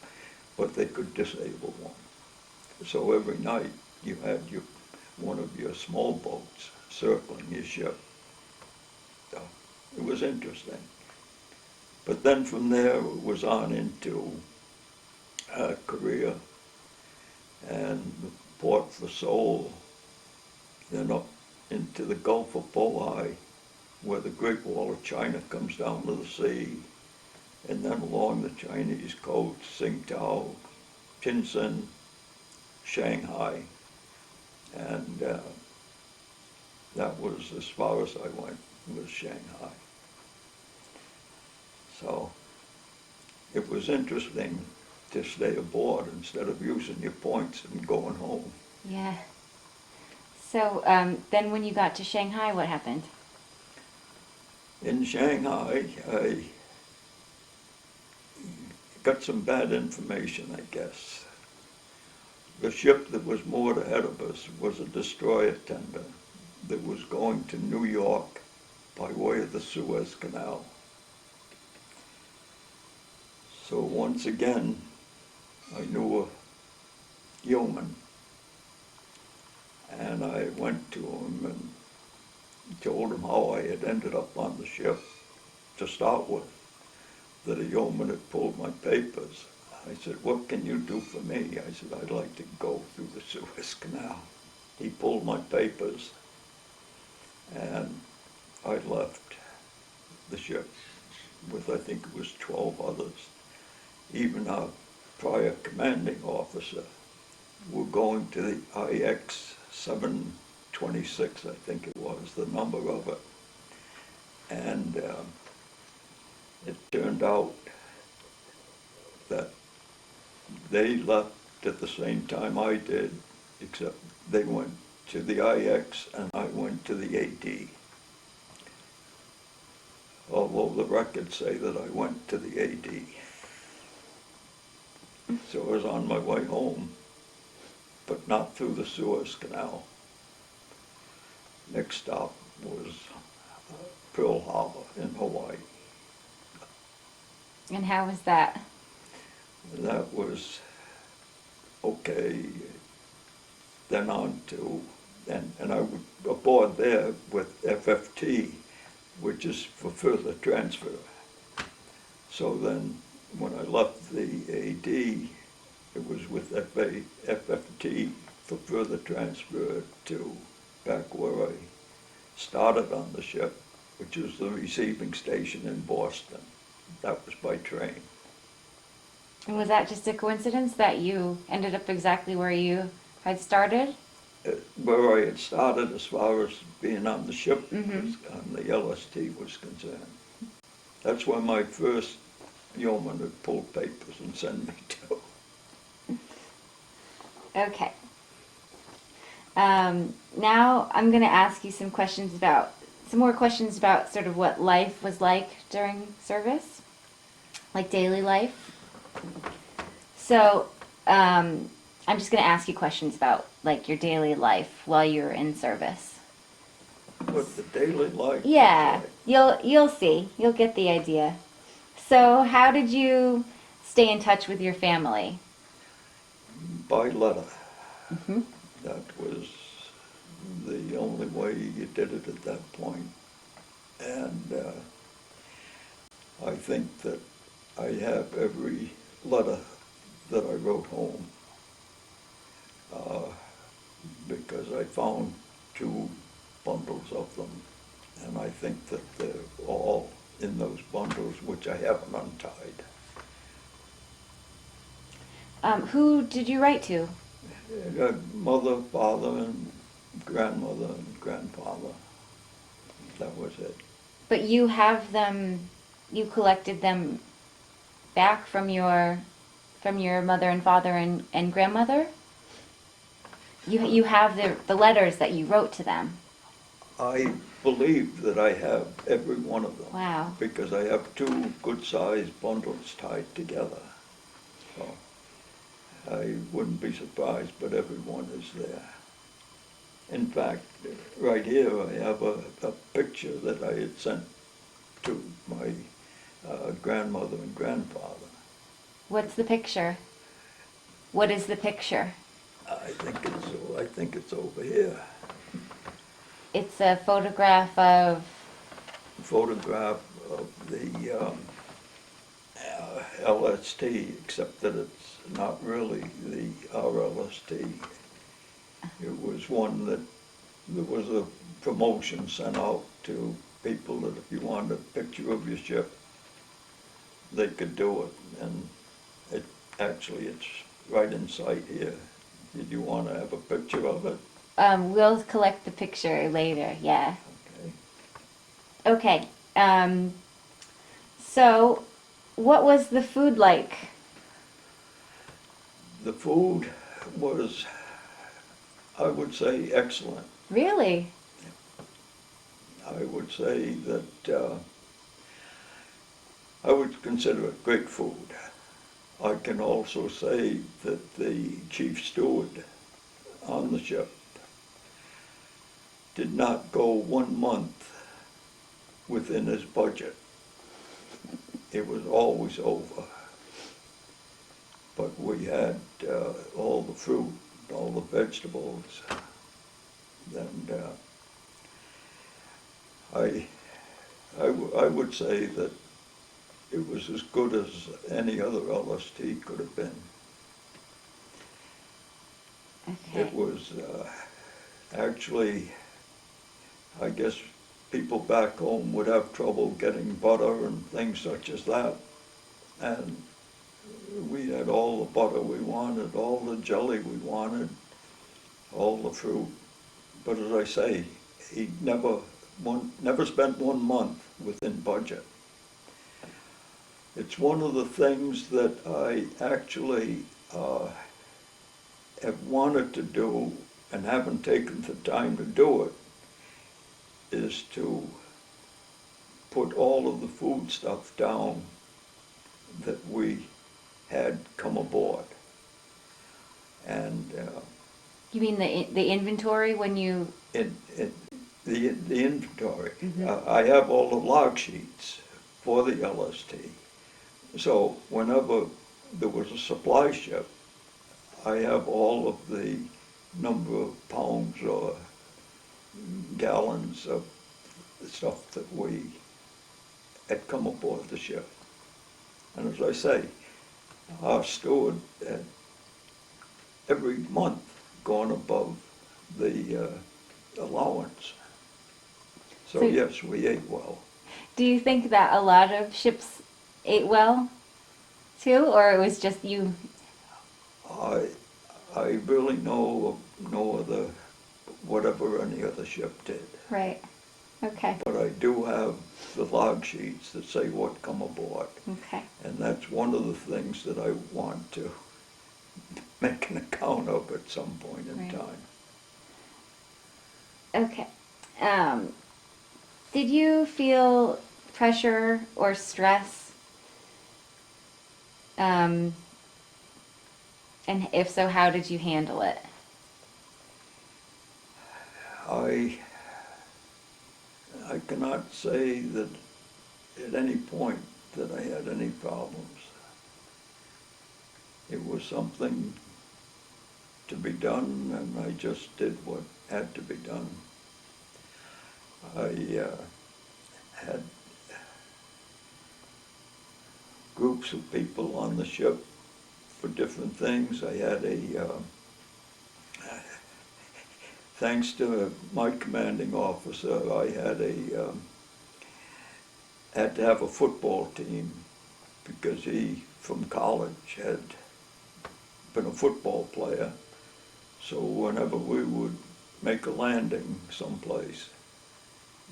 but they could disable one. So every night you had one of your small boats circling your ship. So it was interesting. But then from there it was on into Korea and the port for Seoul, then up into the Gulf of Bohai, where the Great Wall of China comes down to the sea, and then along the Chinese coast, Tsingtao, Tientsin, Shanghai, and that was as far as I went, was Shanghai. So it was interesting to stay aboard instead of using your points and going home.
Yeah. So then when you got to Shanghai, what happened?
In Shanghai, I got some bad information, I guess. The ship that was moored ahead of us was a destroyer tender that was going to New York by way of the Suez Canal. So once again, I knew a yeoman, and I went to him and told him how I had ended up on the ship to start with, that a yeoman had pulled my papers. I said, "What can you do for me?" I said, "I'd like to go through the Suez Canal." He pulled my papers, and I left the ship with, I think it was 12 others. Even our prior commanding officer. We're going to the IX 726, I think it was, the number of it. And it turned out that they left at the same time I did, except they went to the IX and I went to the AD. although the records say that I went to the AD. So I was on my way home, but not through the Suez Canal. Next stop was Pearl Harbor in Hawaii.
And how was that?
That was okay. Then on to, and I was aboard there with FFT, which is for further transfer. So then, when I left the AD, it was with FFT for further transfer to back where I started on the ship, which was the receiving station in Boston. That was by train.
And was that just a coincidence that you ended up exactly where you had started?
Where I had started as far as being on the ship
Mm-hmm.
was, on the LST was concerned. That's where my first yeoman had pulled papers and sent me to.
Okay. Now I'm going to ask you some more questions about sort of what life was like during service, like daily life. So, I'm just going to ask you questions about like your daily life while you were in service.
But the daily life was
Yeah,
like,
you'll see. You'll get the idea. So, how did you stay in touch with your family?
by letter.
Mm-hmm.
That was the only way you did it at that point. And I think that I have every letter that I wrote home uh, because I found two bundles of them. And I think that they're all in those bundles, which I haven't untied.
Who did you write to?
Mother, father, and grandmother and grandfather. That was it.
But you have them. You collected them back from your mother and father and grandmother. You have the letters that you wrote to them.
I believe that I have every one of them.
Wow.
Because I have two good-sized bundles tied together. So I wouldn't be surprised, but every one is there. In fact, right here I have a picture that I had sent to my grandmother and grandfather.
What's the picture? What is the picture?
I think it's over here.
It's a photograph of.
Photograph of the LST, except that it's not really the RLST. It was one that there was a promotion sent out to people that if you wanted a picture of your ship, they could do it. And it's right in sight here. Did you want to have a picture of it?
We'll collect the picture later. Yeah.
Okay.
Okay. So, what was the food like?
The food was, I would say, excellent.
Really?
I would say that I would consider it great food. I can also say that the chief steward on the ship did not go 1 month within his budget. It was always over. But we had all the fruit, all the vegetables, and I would say that it was as good as any other LST could have been.
Okay.
It was actually, I guess people back home would have trouble getting butter and things such as that. And we had all the butter we wanted, all the jelly we wanted, all the fruit. But as I say, he never spent 1 month within budget. It's one of the things that I actually have wanted to do and haven't taken the time to do it, is to put all of the food stuff down that we had come aboard. And
You mean the inventory when you?
the inventory.
Mhm.
I have all the log sheets for the LST. So whenever there was a supply ship, I have all of the number of pounds or gallons of the stuff that we had come aboard the ship. And as I say, our steward had every month gone above the allowance. So
So-
yes, we ate well.
Do you think that a lot of ships ate well too, or it was just you?
I, I really know of no other, whatever any other ship did.
Right. Okay.
But I do have the log sheets that say what come aboard.
Okay.
And that's one of the things that I want to make an account of at some point in
Right.
time.
Okay. Did you feel pressure or stress? And if so, how did you handle it?
I cannot say that at any point that I had any problems. It was something to be done, and I just did what had to be done. I had groups of people on the ship for different things. I had thanks to my commanding officer, I had to have a football team because he, from college, had been a football player. So whenever we would make a landing someplace,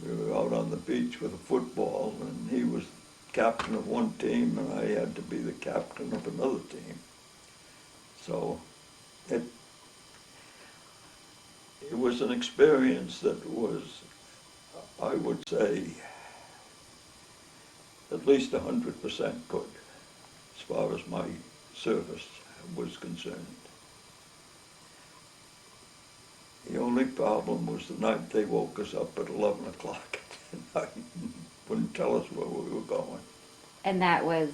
we were out on the beach with a football, and he was captain of one team, and I had to be the captain of another team. So it was an experience that was, I would say, at least 100% good, as far as my service was concerned. The only problem was the night they woke us up at 11 o'clock at night and wouldn't tell us where we were going.
And that was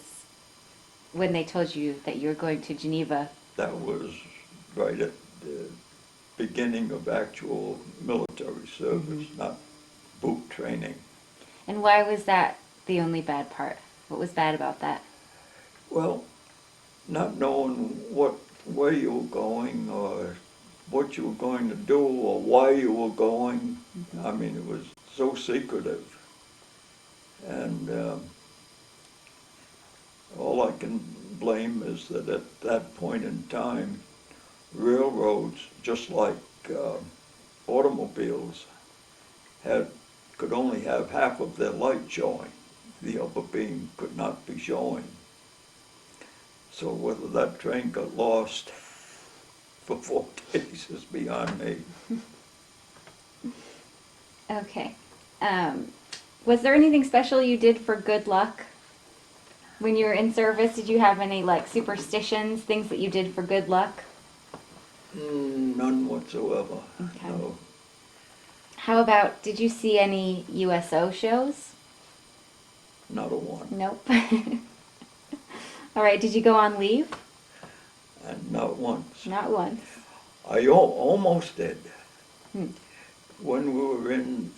when they told you that you were going to Geneva.
That was right at the beginning of actual military service, not boot training.
And why was that the only bad part? What was bad about that?
Well, not knowing where you were going or what you were going to do or why you were going. I mean, it was so secretive. And all I can blame is that at that point in time, railroads, just like automobiles, could only have half of their light showing. The upper beam could not be showing. So whether that train got lost for 4 days is beyond me.
Okay. Was there anything special you did for good luck when you were in service? Did you have any like superstitions, things that you did for good luck?
None whatsoever.
Okay.
No.
How about, did you see any USO shows?
Not a one.
Nope. All right, did you go on leave?
And not once.
Not once.
I almost did.
Hmm.
When we were in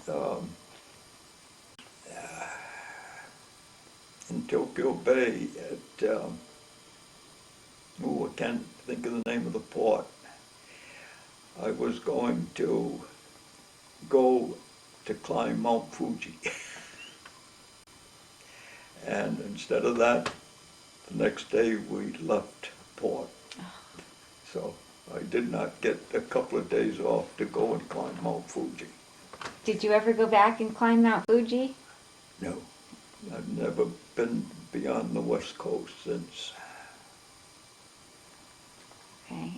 Tokyo Bay at, I can't think of the name of the port. I was going to go to climb Mount Fuji. And instead of that, the next day we left port. So I did not get a couple of days off to go and climb Mount Fuji.
Did you ever go back and climb Mount Fuji?
No, I've never been beyond the West Coast since.
Okay.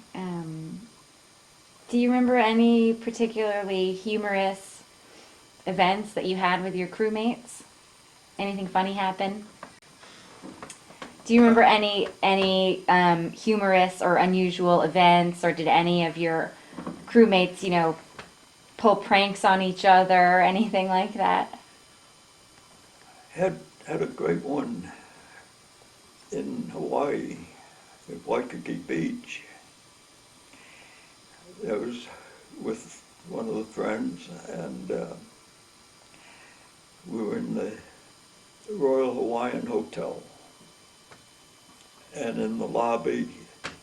Do you remember any particularly humorous events that you had with your crewmates? Anything funny happen? Do you remember any humorous or unusual events, or did any of your crewmates, pull pranks on each other, anything like that?
Had a great one in Hawaii at Waikiki Beach. I was with one of the friends, and we were in the Royal Hawaiian Hotel. And in the lobby,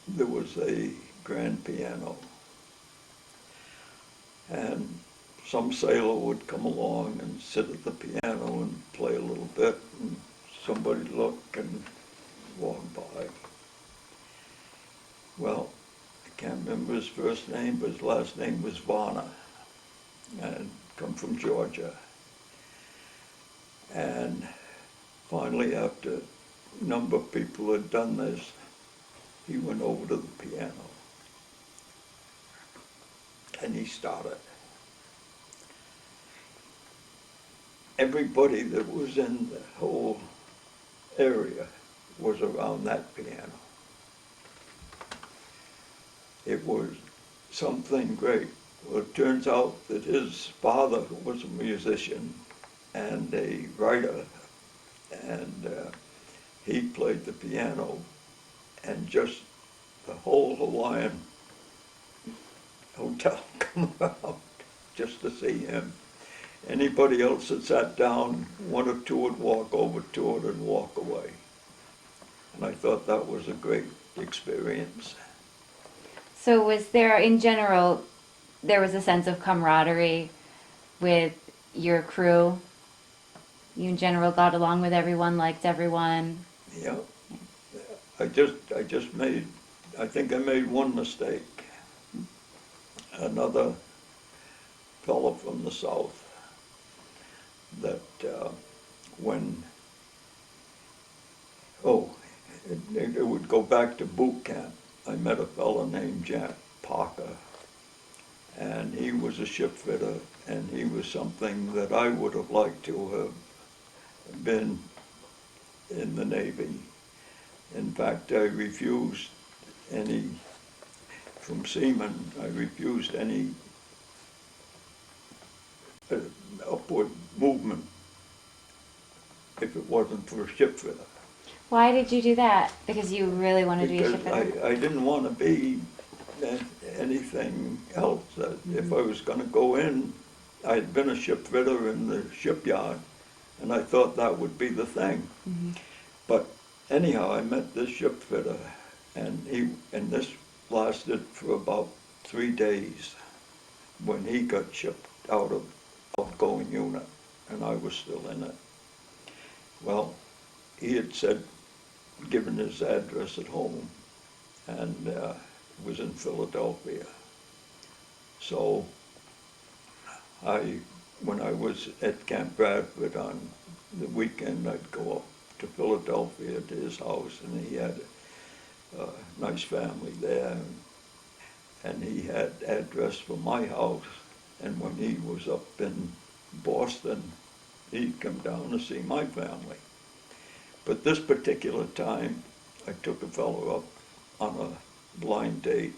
there was a grand piano. And some sailor would come along and sit at the piano and play a little bit, and somebody would look and walk by. Well, I can't remember his first name, but his last name was Varner, and come from Georgia. And finally, after a number of people had done this, he went over to the piano and he started. Everybody that was in the whole area was around that piano. It was something great. Well, it turns out that his father was a musician and a writer, and he played the piano, and just the whole Hawaiian hotel come around just to see him. Anybody else that sat down, one or two would walk over to it and walk away. And I thought that was a great experience.
So was there, in general, there was a sense of camaraderie with your crew? You in general got along with everyone, liked everyone?
Yeah. I think I made one mistake. Another fellow from the South, that it would go back to boot camp. I met a fellow named Jack Parker, and he was a ship fitter, and he was something that I would have liked to have been in the Navy. In fact, I refused from seamen, I refused any upward movement if it wasn't for a ship fitter.
Why did you do that? Because you really wanted to be a ship
Because
fitter?
I didn't want to be anything else. If I was going to go in, I had been a ship fitter in the shipyard, and I thought that would be the thing.
Mm-hmm.
But anyhow, I met this ship fitter, and this lasted for about 3 days when he got shipped out of outgoing unit, and I was still in it. Well, he had given his address at home, and it was in Philadelphia. So when I was at Camp Bradford on the weekend, I'd go up to Philadelphia to his house, and he had a nice family there, and he had address for my house. And when he was up in Boston, he'd come down to see my family. But this particular time, I took a fellow up on a blind date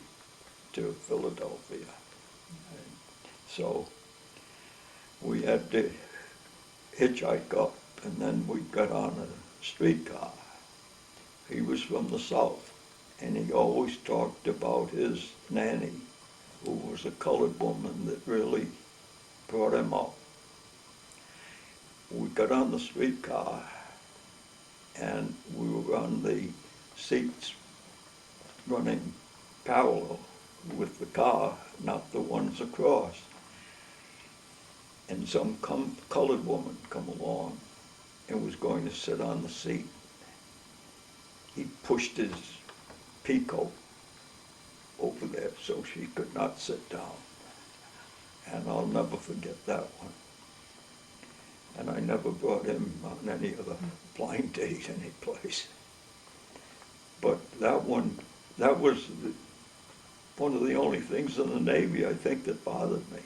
to Philadelphia. And so we had to hitchhike up, and then we got on a streetcar. He was from the South, and he always talked about his nanny, who was a colored woman that really brought him up. We got on the streetcar, and we were on the seats running parallel with the car, not the ones across. And some colored woman come along and was going to sit on the seat. He pushed his peacoat over there so she could not sit down. And I'll never forget that one. And I never brought him on any other blind date any place. But that was one of the only things in the Navy, I think, that bothered me,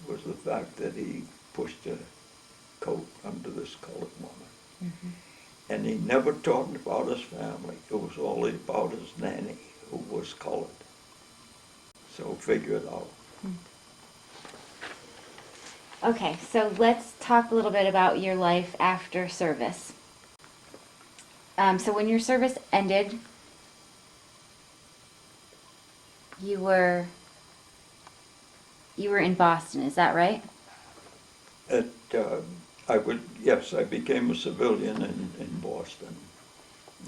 was the fact that he pushed a coat under this colored woman. And he never talked about his family. It was only about his nanny, who was colored. So figure it out.
Okay, so let's talk a little bit about your life after service. So when your service ended, you were in Boston, is that right?
Yes, I became a civilian in Boston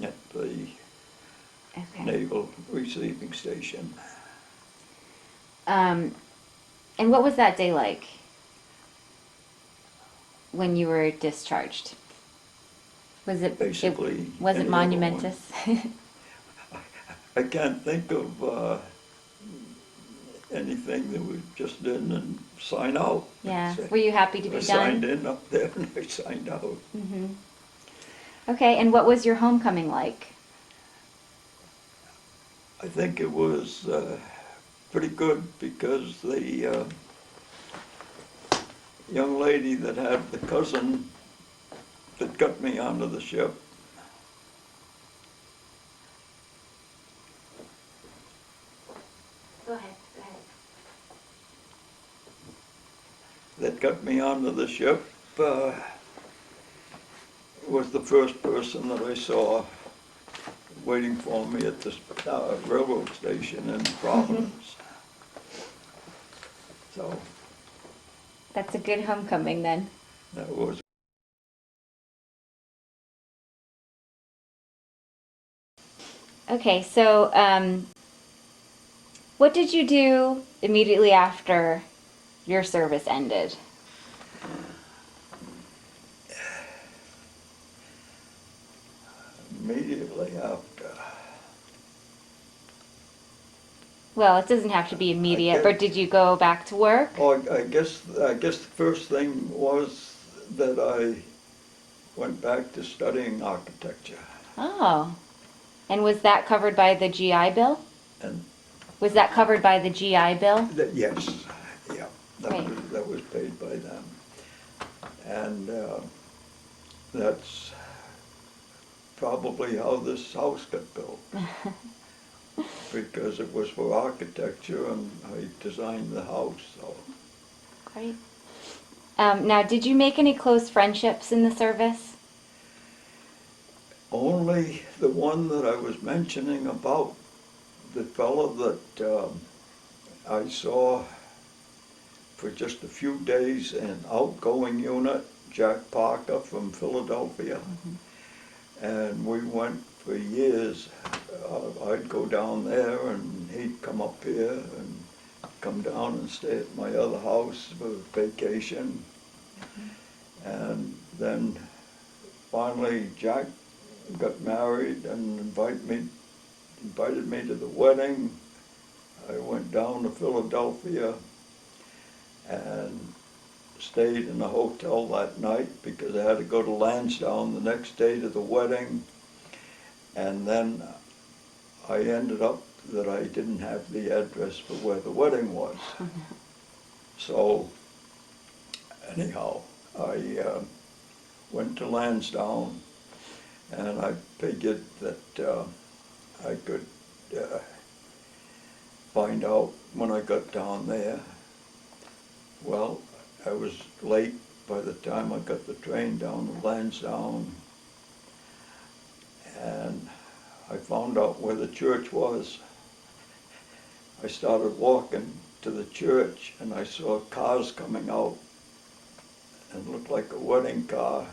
at the
Okay.
Naval Receiving Station.
And what was that day like when you were discharged? Was it
Basically,
was it
any other one.
monumentous?
I can't think of anything that we just did and sign out.
Yeah.
That's it.
Were you happy to be
I
done?
signed in up there and I signed out.
Mm-hmm. Okay, and what was your homecoming like?
I think it was pretty good because the young lady that had the cousin that got me onto the ship,
Go ahead. Go ahead.
that got me onto the ship was the first person that I saw waiting for me at the railroad station in Providence. So
That's a good homecoming then.
that was.
Okay, so what did you do immediately after your service ended?
Immediately after.
Well, it doesn't have to be immediate,
guess-
but did you go back to work?
Oh, I guess the first thing was that I went back to studying architecture.
Oh. And was that covered by the GI Bill?
And
Was that covered by the GI Bill?
yes, yeah,
Great.
that was paid by them. And that's probably how this house got built. Because it was for architecture and I designed the house, so.
Great. Now, did you make any close friendships in the service?
Only the one that I was mentioning about, the fellow that I saw for just a few days in outgoing unit, Jack Parker from Philadelphia. And we went for years. I'd go down there and he'd come up here and come down and stay at my other house for vacation. And then finally Jack got married and invited me to the wedding. I went down to Philadelphia and stayed in a hotel that night because I had to go to Lansdowne the next day to the wedding. And then I ended up that I didn't have the address for where the wedding was. So anyhow, I went to Lansdowne and I figured that I could find out when I got down there. Well, I was late by the time I got the train down to Lansdowne, and I found out where the church was. I started walking to the church and I saw cars coming out and it looked like a wedding car.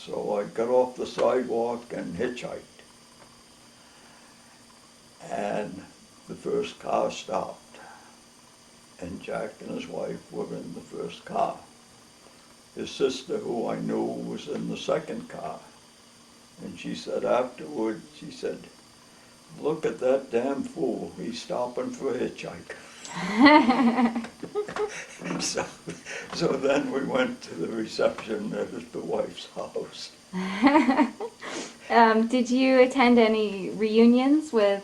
So I got off the sidewalk and hitchhiked. And the first car stopped. And Jack and his wife were in the first car. His sister, who I knew, was in the second car. And she said afterward, she said, "Look at that damn fool, he's stopping for a hitchhike." So then we went to the reception at the wife's house.
Did you attend any reunions with?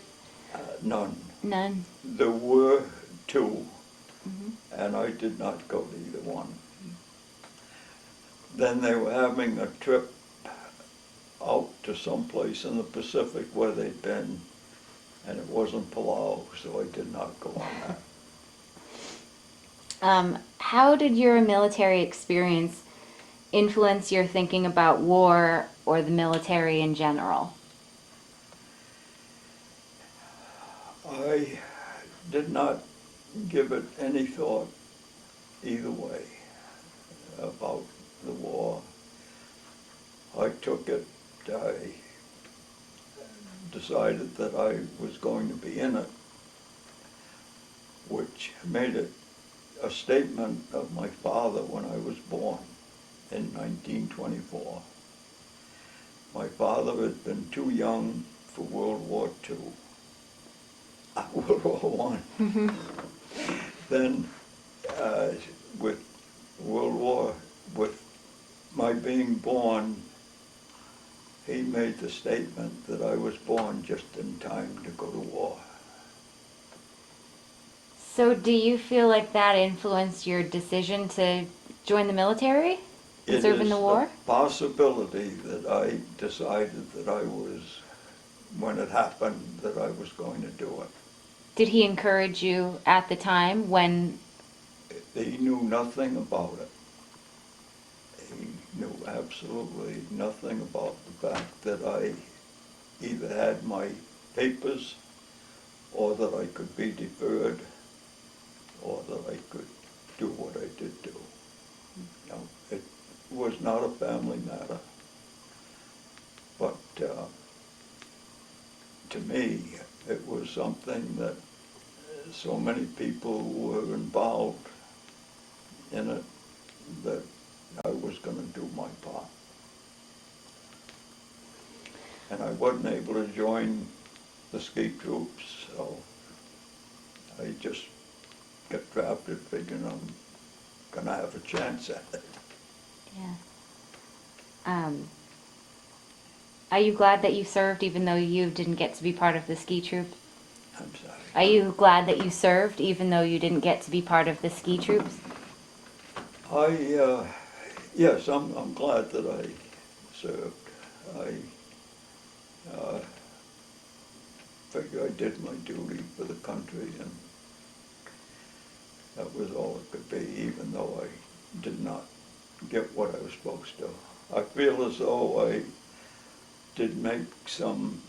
None.
None.
There were two, and I did not go to either one. then they were having a trip out to someplace in the Pacific where they'd been, and it wasn't Palau, so I did not go on that.
How did your military experience influence your thinking about war or the military in general?
I did not give it any thought either way about the war. I took it, I decided that I was going to be in it, which made it a statement of my father when I was born in 1924. My father had been too young for World War II, World War One. Then with with my being born, he made the statement that I was born just in time to go to war.
So do you feel like that influenced your decision to join the military and serve in the war?
It is a possibility that I decided that I was, when it happened, that I was going to do it.
Did he encourage you at the time when?
He knew nothing about it. He knew absolutely nothing about the fact that I either had my papers or that I could be deferred or that I could do what I did do. You know, it was not a family matter. But to me, it was something that so many people were involved in it that I was going to do my part. And I wasn't able to join the ski troops, so I just got drafted thinking I'm going to have a chance at it.
Yeah. Are you glad that you served even though you didn't get to be part of the ski troop?
I'm sorry.
Are you glad that you served even though you didn't get to be part of the ski troops?
Yes, I'm glad that I served. I figure I did my duty for the country, and that was all it could be, even though I did not get what I was supposed to. I feel as though I did make some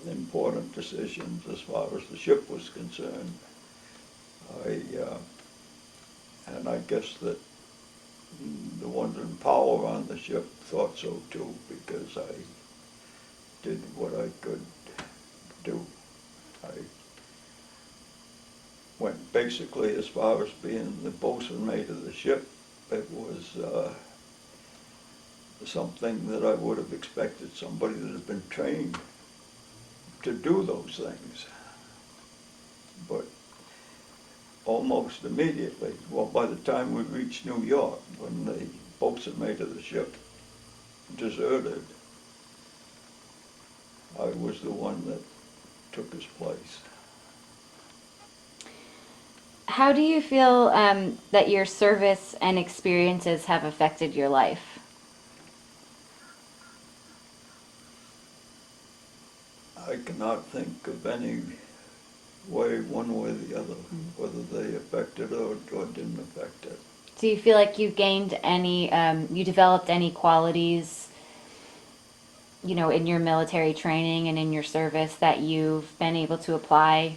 important decisions as far as the ship was concerned. And I guess that the ones in power on the ship thought so too, because I did what I could do. I went basically as far as being the bosun mate of the ship. It was something that I would have expected somebody that had been trained to do those things. But almost immediately, well, by the time we reached New York, when the bosun mate of the ship deserted, I was the one that took his place.
How do you feel that your service and experiences have affected your life?
I cannot think of any way, one way or the other, whether they affected it or didn't affect it.
Do you feel like you gained any, you developed any qualities, you know, in your military training and in your service that you've been able to apply,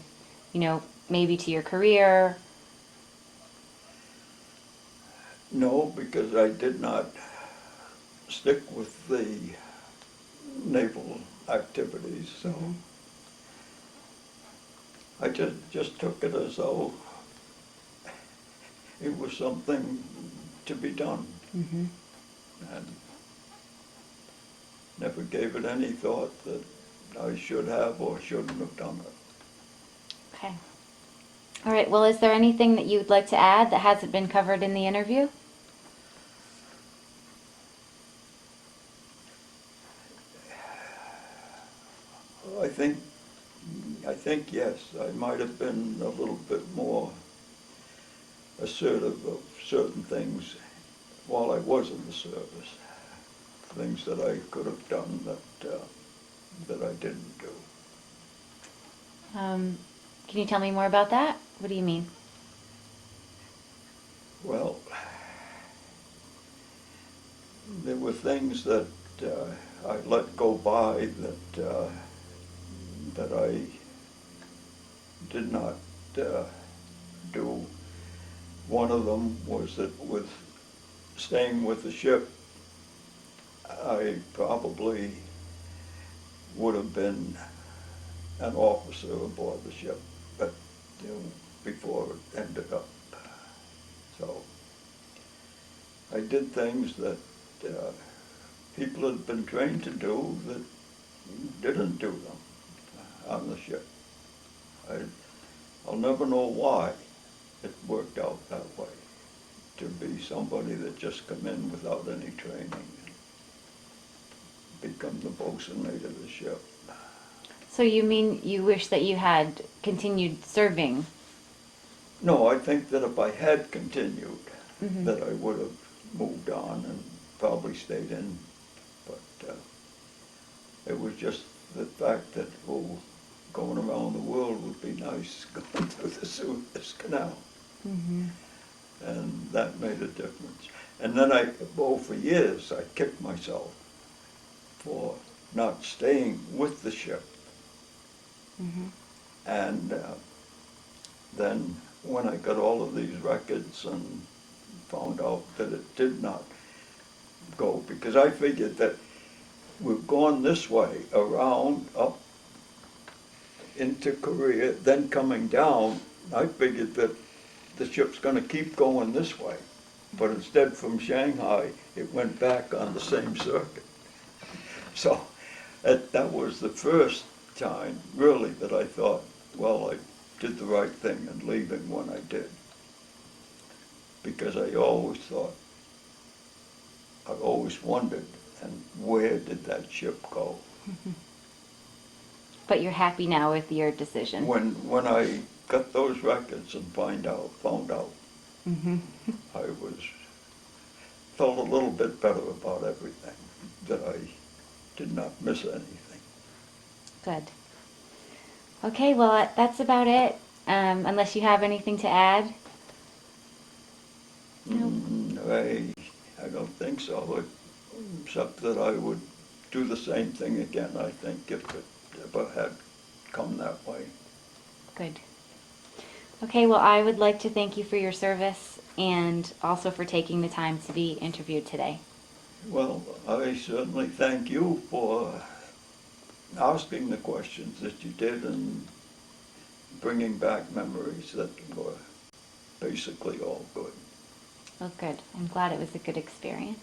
you know, maybe to your career?
No, because I did not stick with the naval activities, so I just took it as though it was something to be done, and never gave it any thought that I should have or shouldn't have done it.
Okay. All right. Well, is there anything that you'd like to add that hasn't been covered in the interview?
I think yes, I might have been a little bit more assertive of certain things while I was in the service. Things that I could have done that I didn't do.
Can you tell me more about that? What do you mean?
Well, there were things that I let go by that I did not do. One of them was that with staying with the ship, I probably would have been an officer aboard the ship, but before it ended up. So I did things that people had been trained to do that didn't do them on the ship. I'll never know why it worked out that way, to be somebody that just come in without any training and become the bosun mate of the ship.
So you mean you wish that you had continued serving?
No, I think that if I had continued,
Mhm.
that I would have moved on and probably stayed in, but it was just the fact that, oh, going around the world would be nice, going through the Suez Canal.
Mhm.
And that made a difference. And then for years, I kicked myself for not staying with the ship.
Mhm.
And then when I got all of these records and found out that it did not go, because I figured that we've gone this way, around, up into Korea, then coming down, I figured that the ship's gonna keep going this way. But instead, from Shanghai, it went back on the same circuit. So that was the first time, really, that I thought, well, I did the right thing in leaving when I did. Because I always thought, I always wondered, and where did that ship go?
But you're happy now with your decision.
When I got those records and found out,
Mhm.
I felt a little bit better about everything, that I did not miss anything.
Good. Okay, well, that's about it. Unless you have anything to add. No.
I don't think so, except that I would do the same thing again, I think, if it ever had come that way.
Good. Okay, well, I would like to thank you for your service and also for taking the time to be interviewed today.
Well, I certainly thank you for asking the questions that you did and bringing back memories that were basically all good.
Well, good. I'm glad it was a good experience.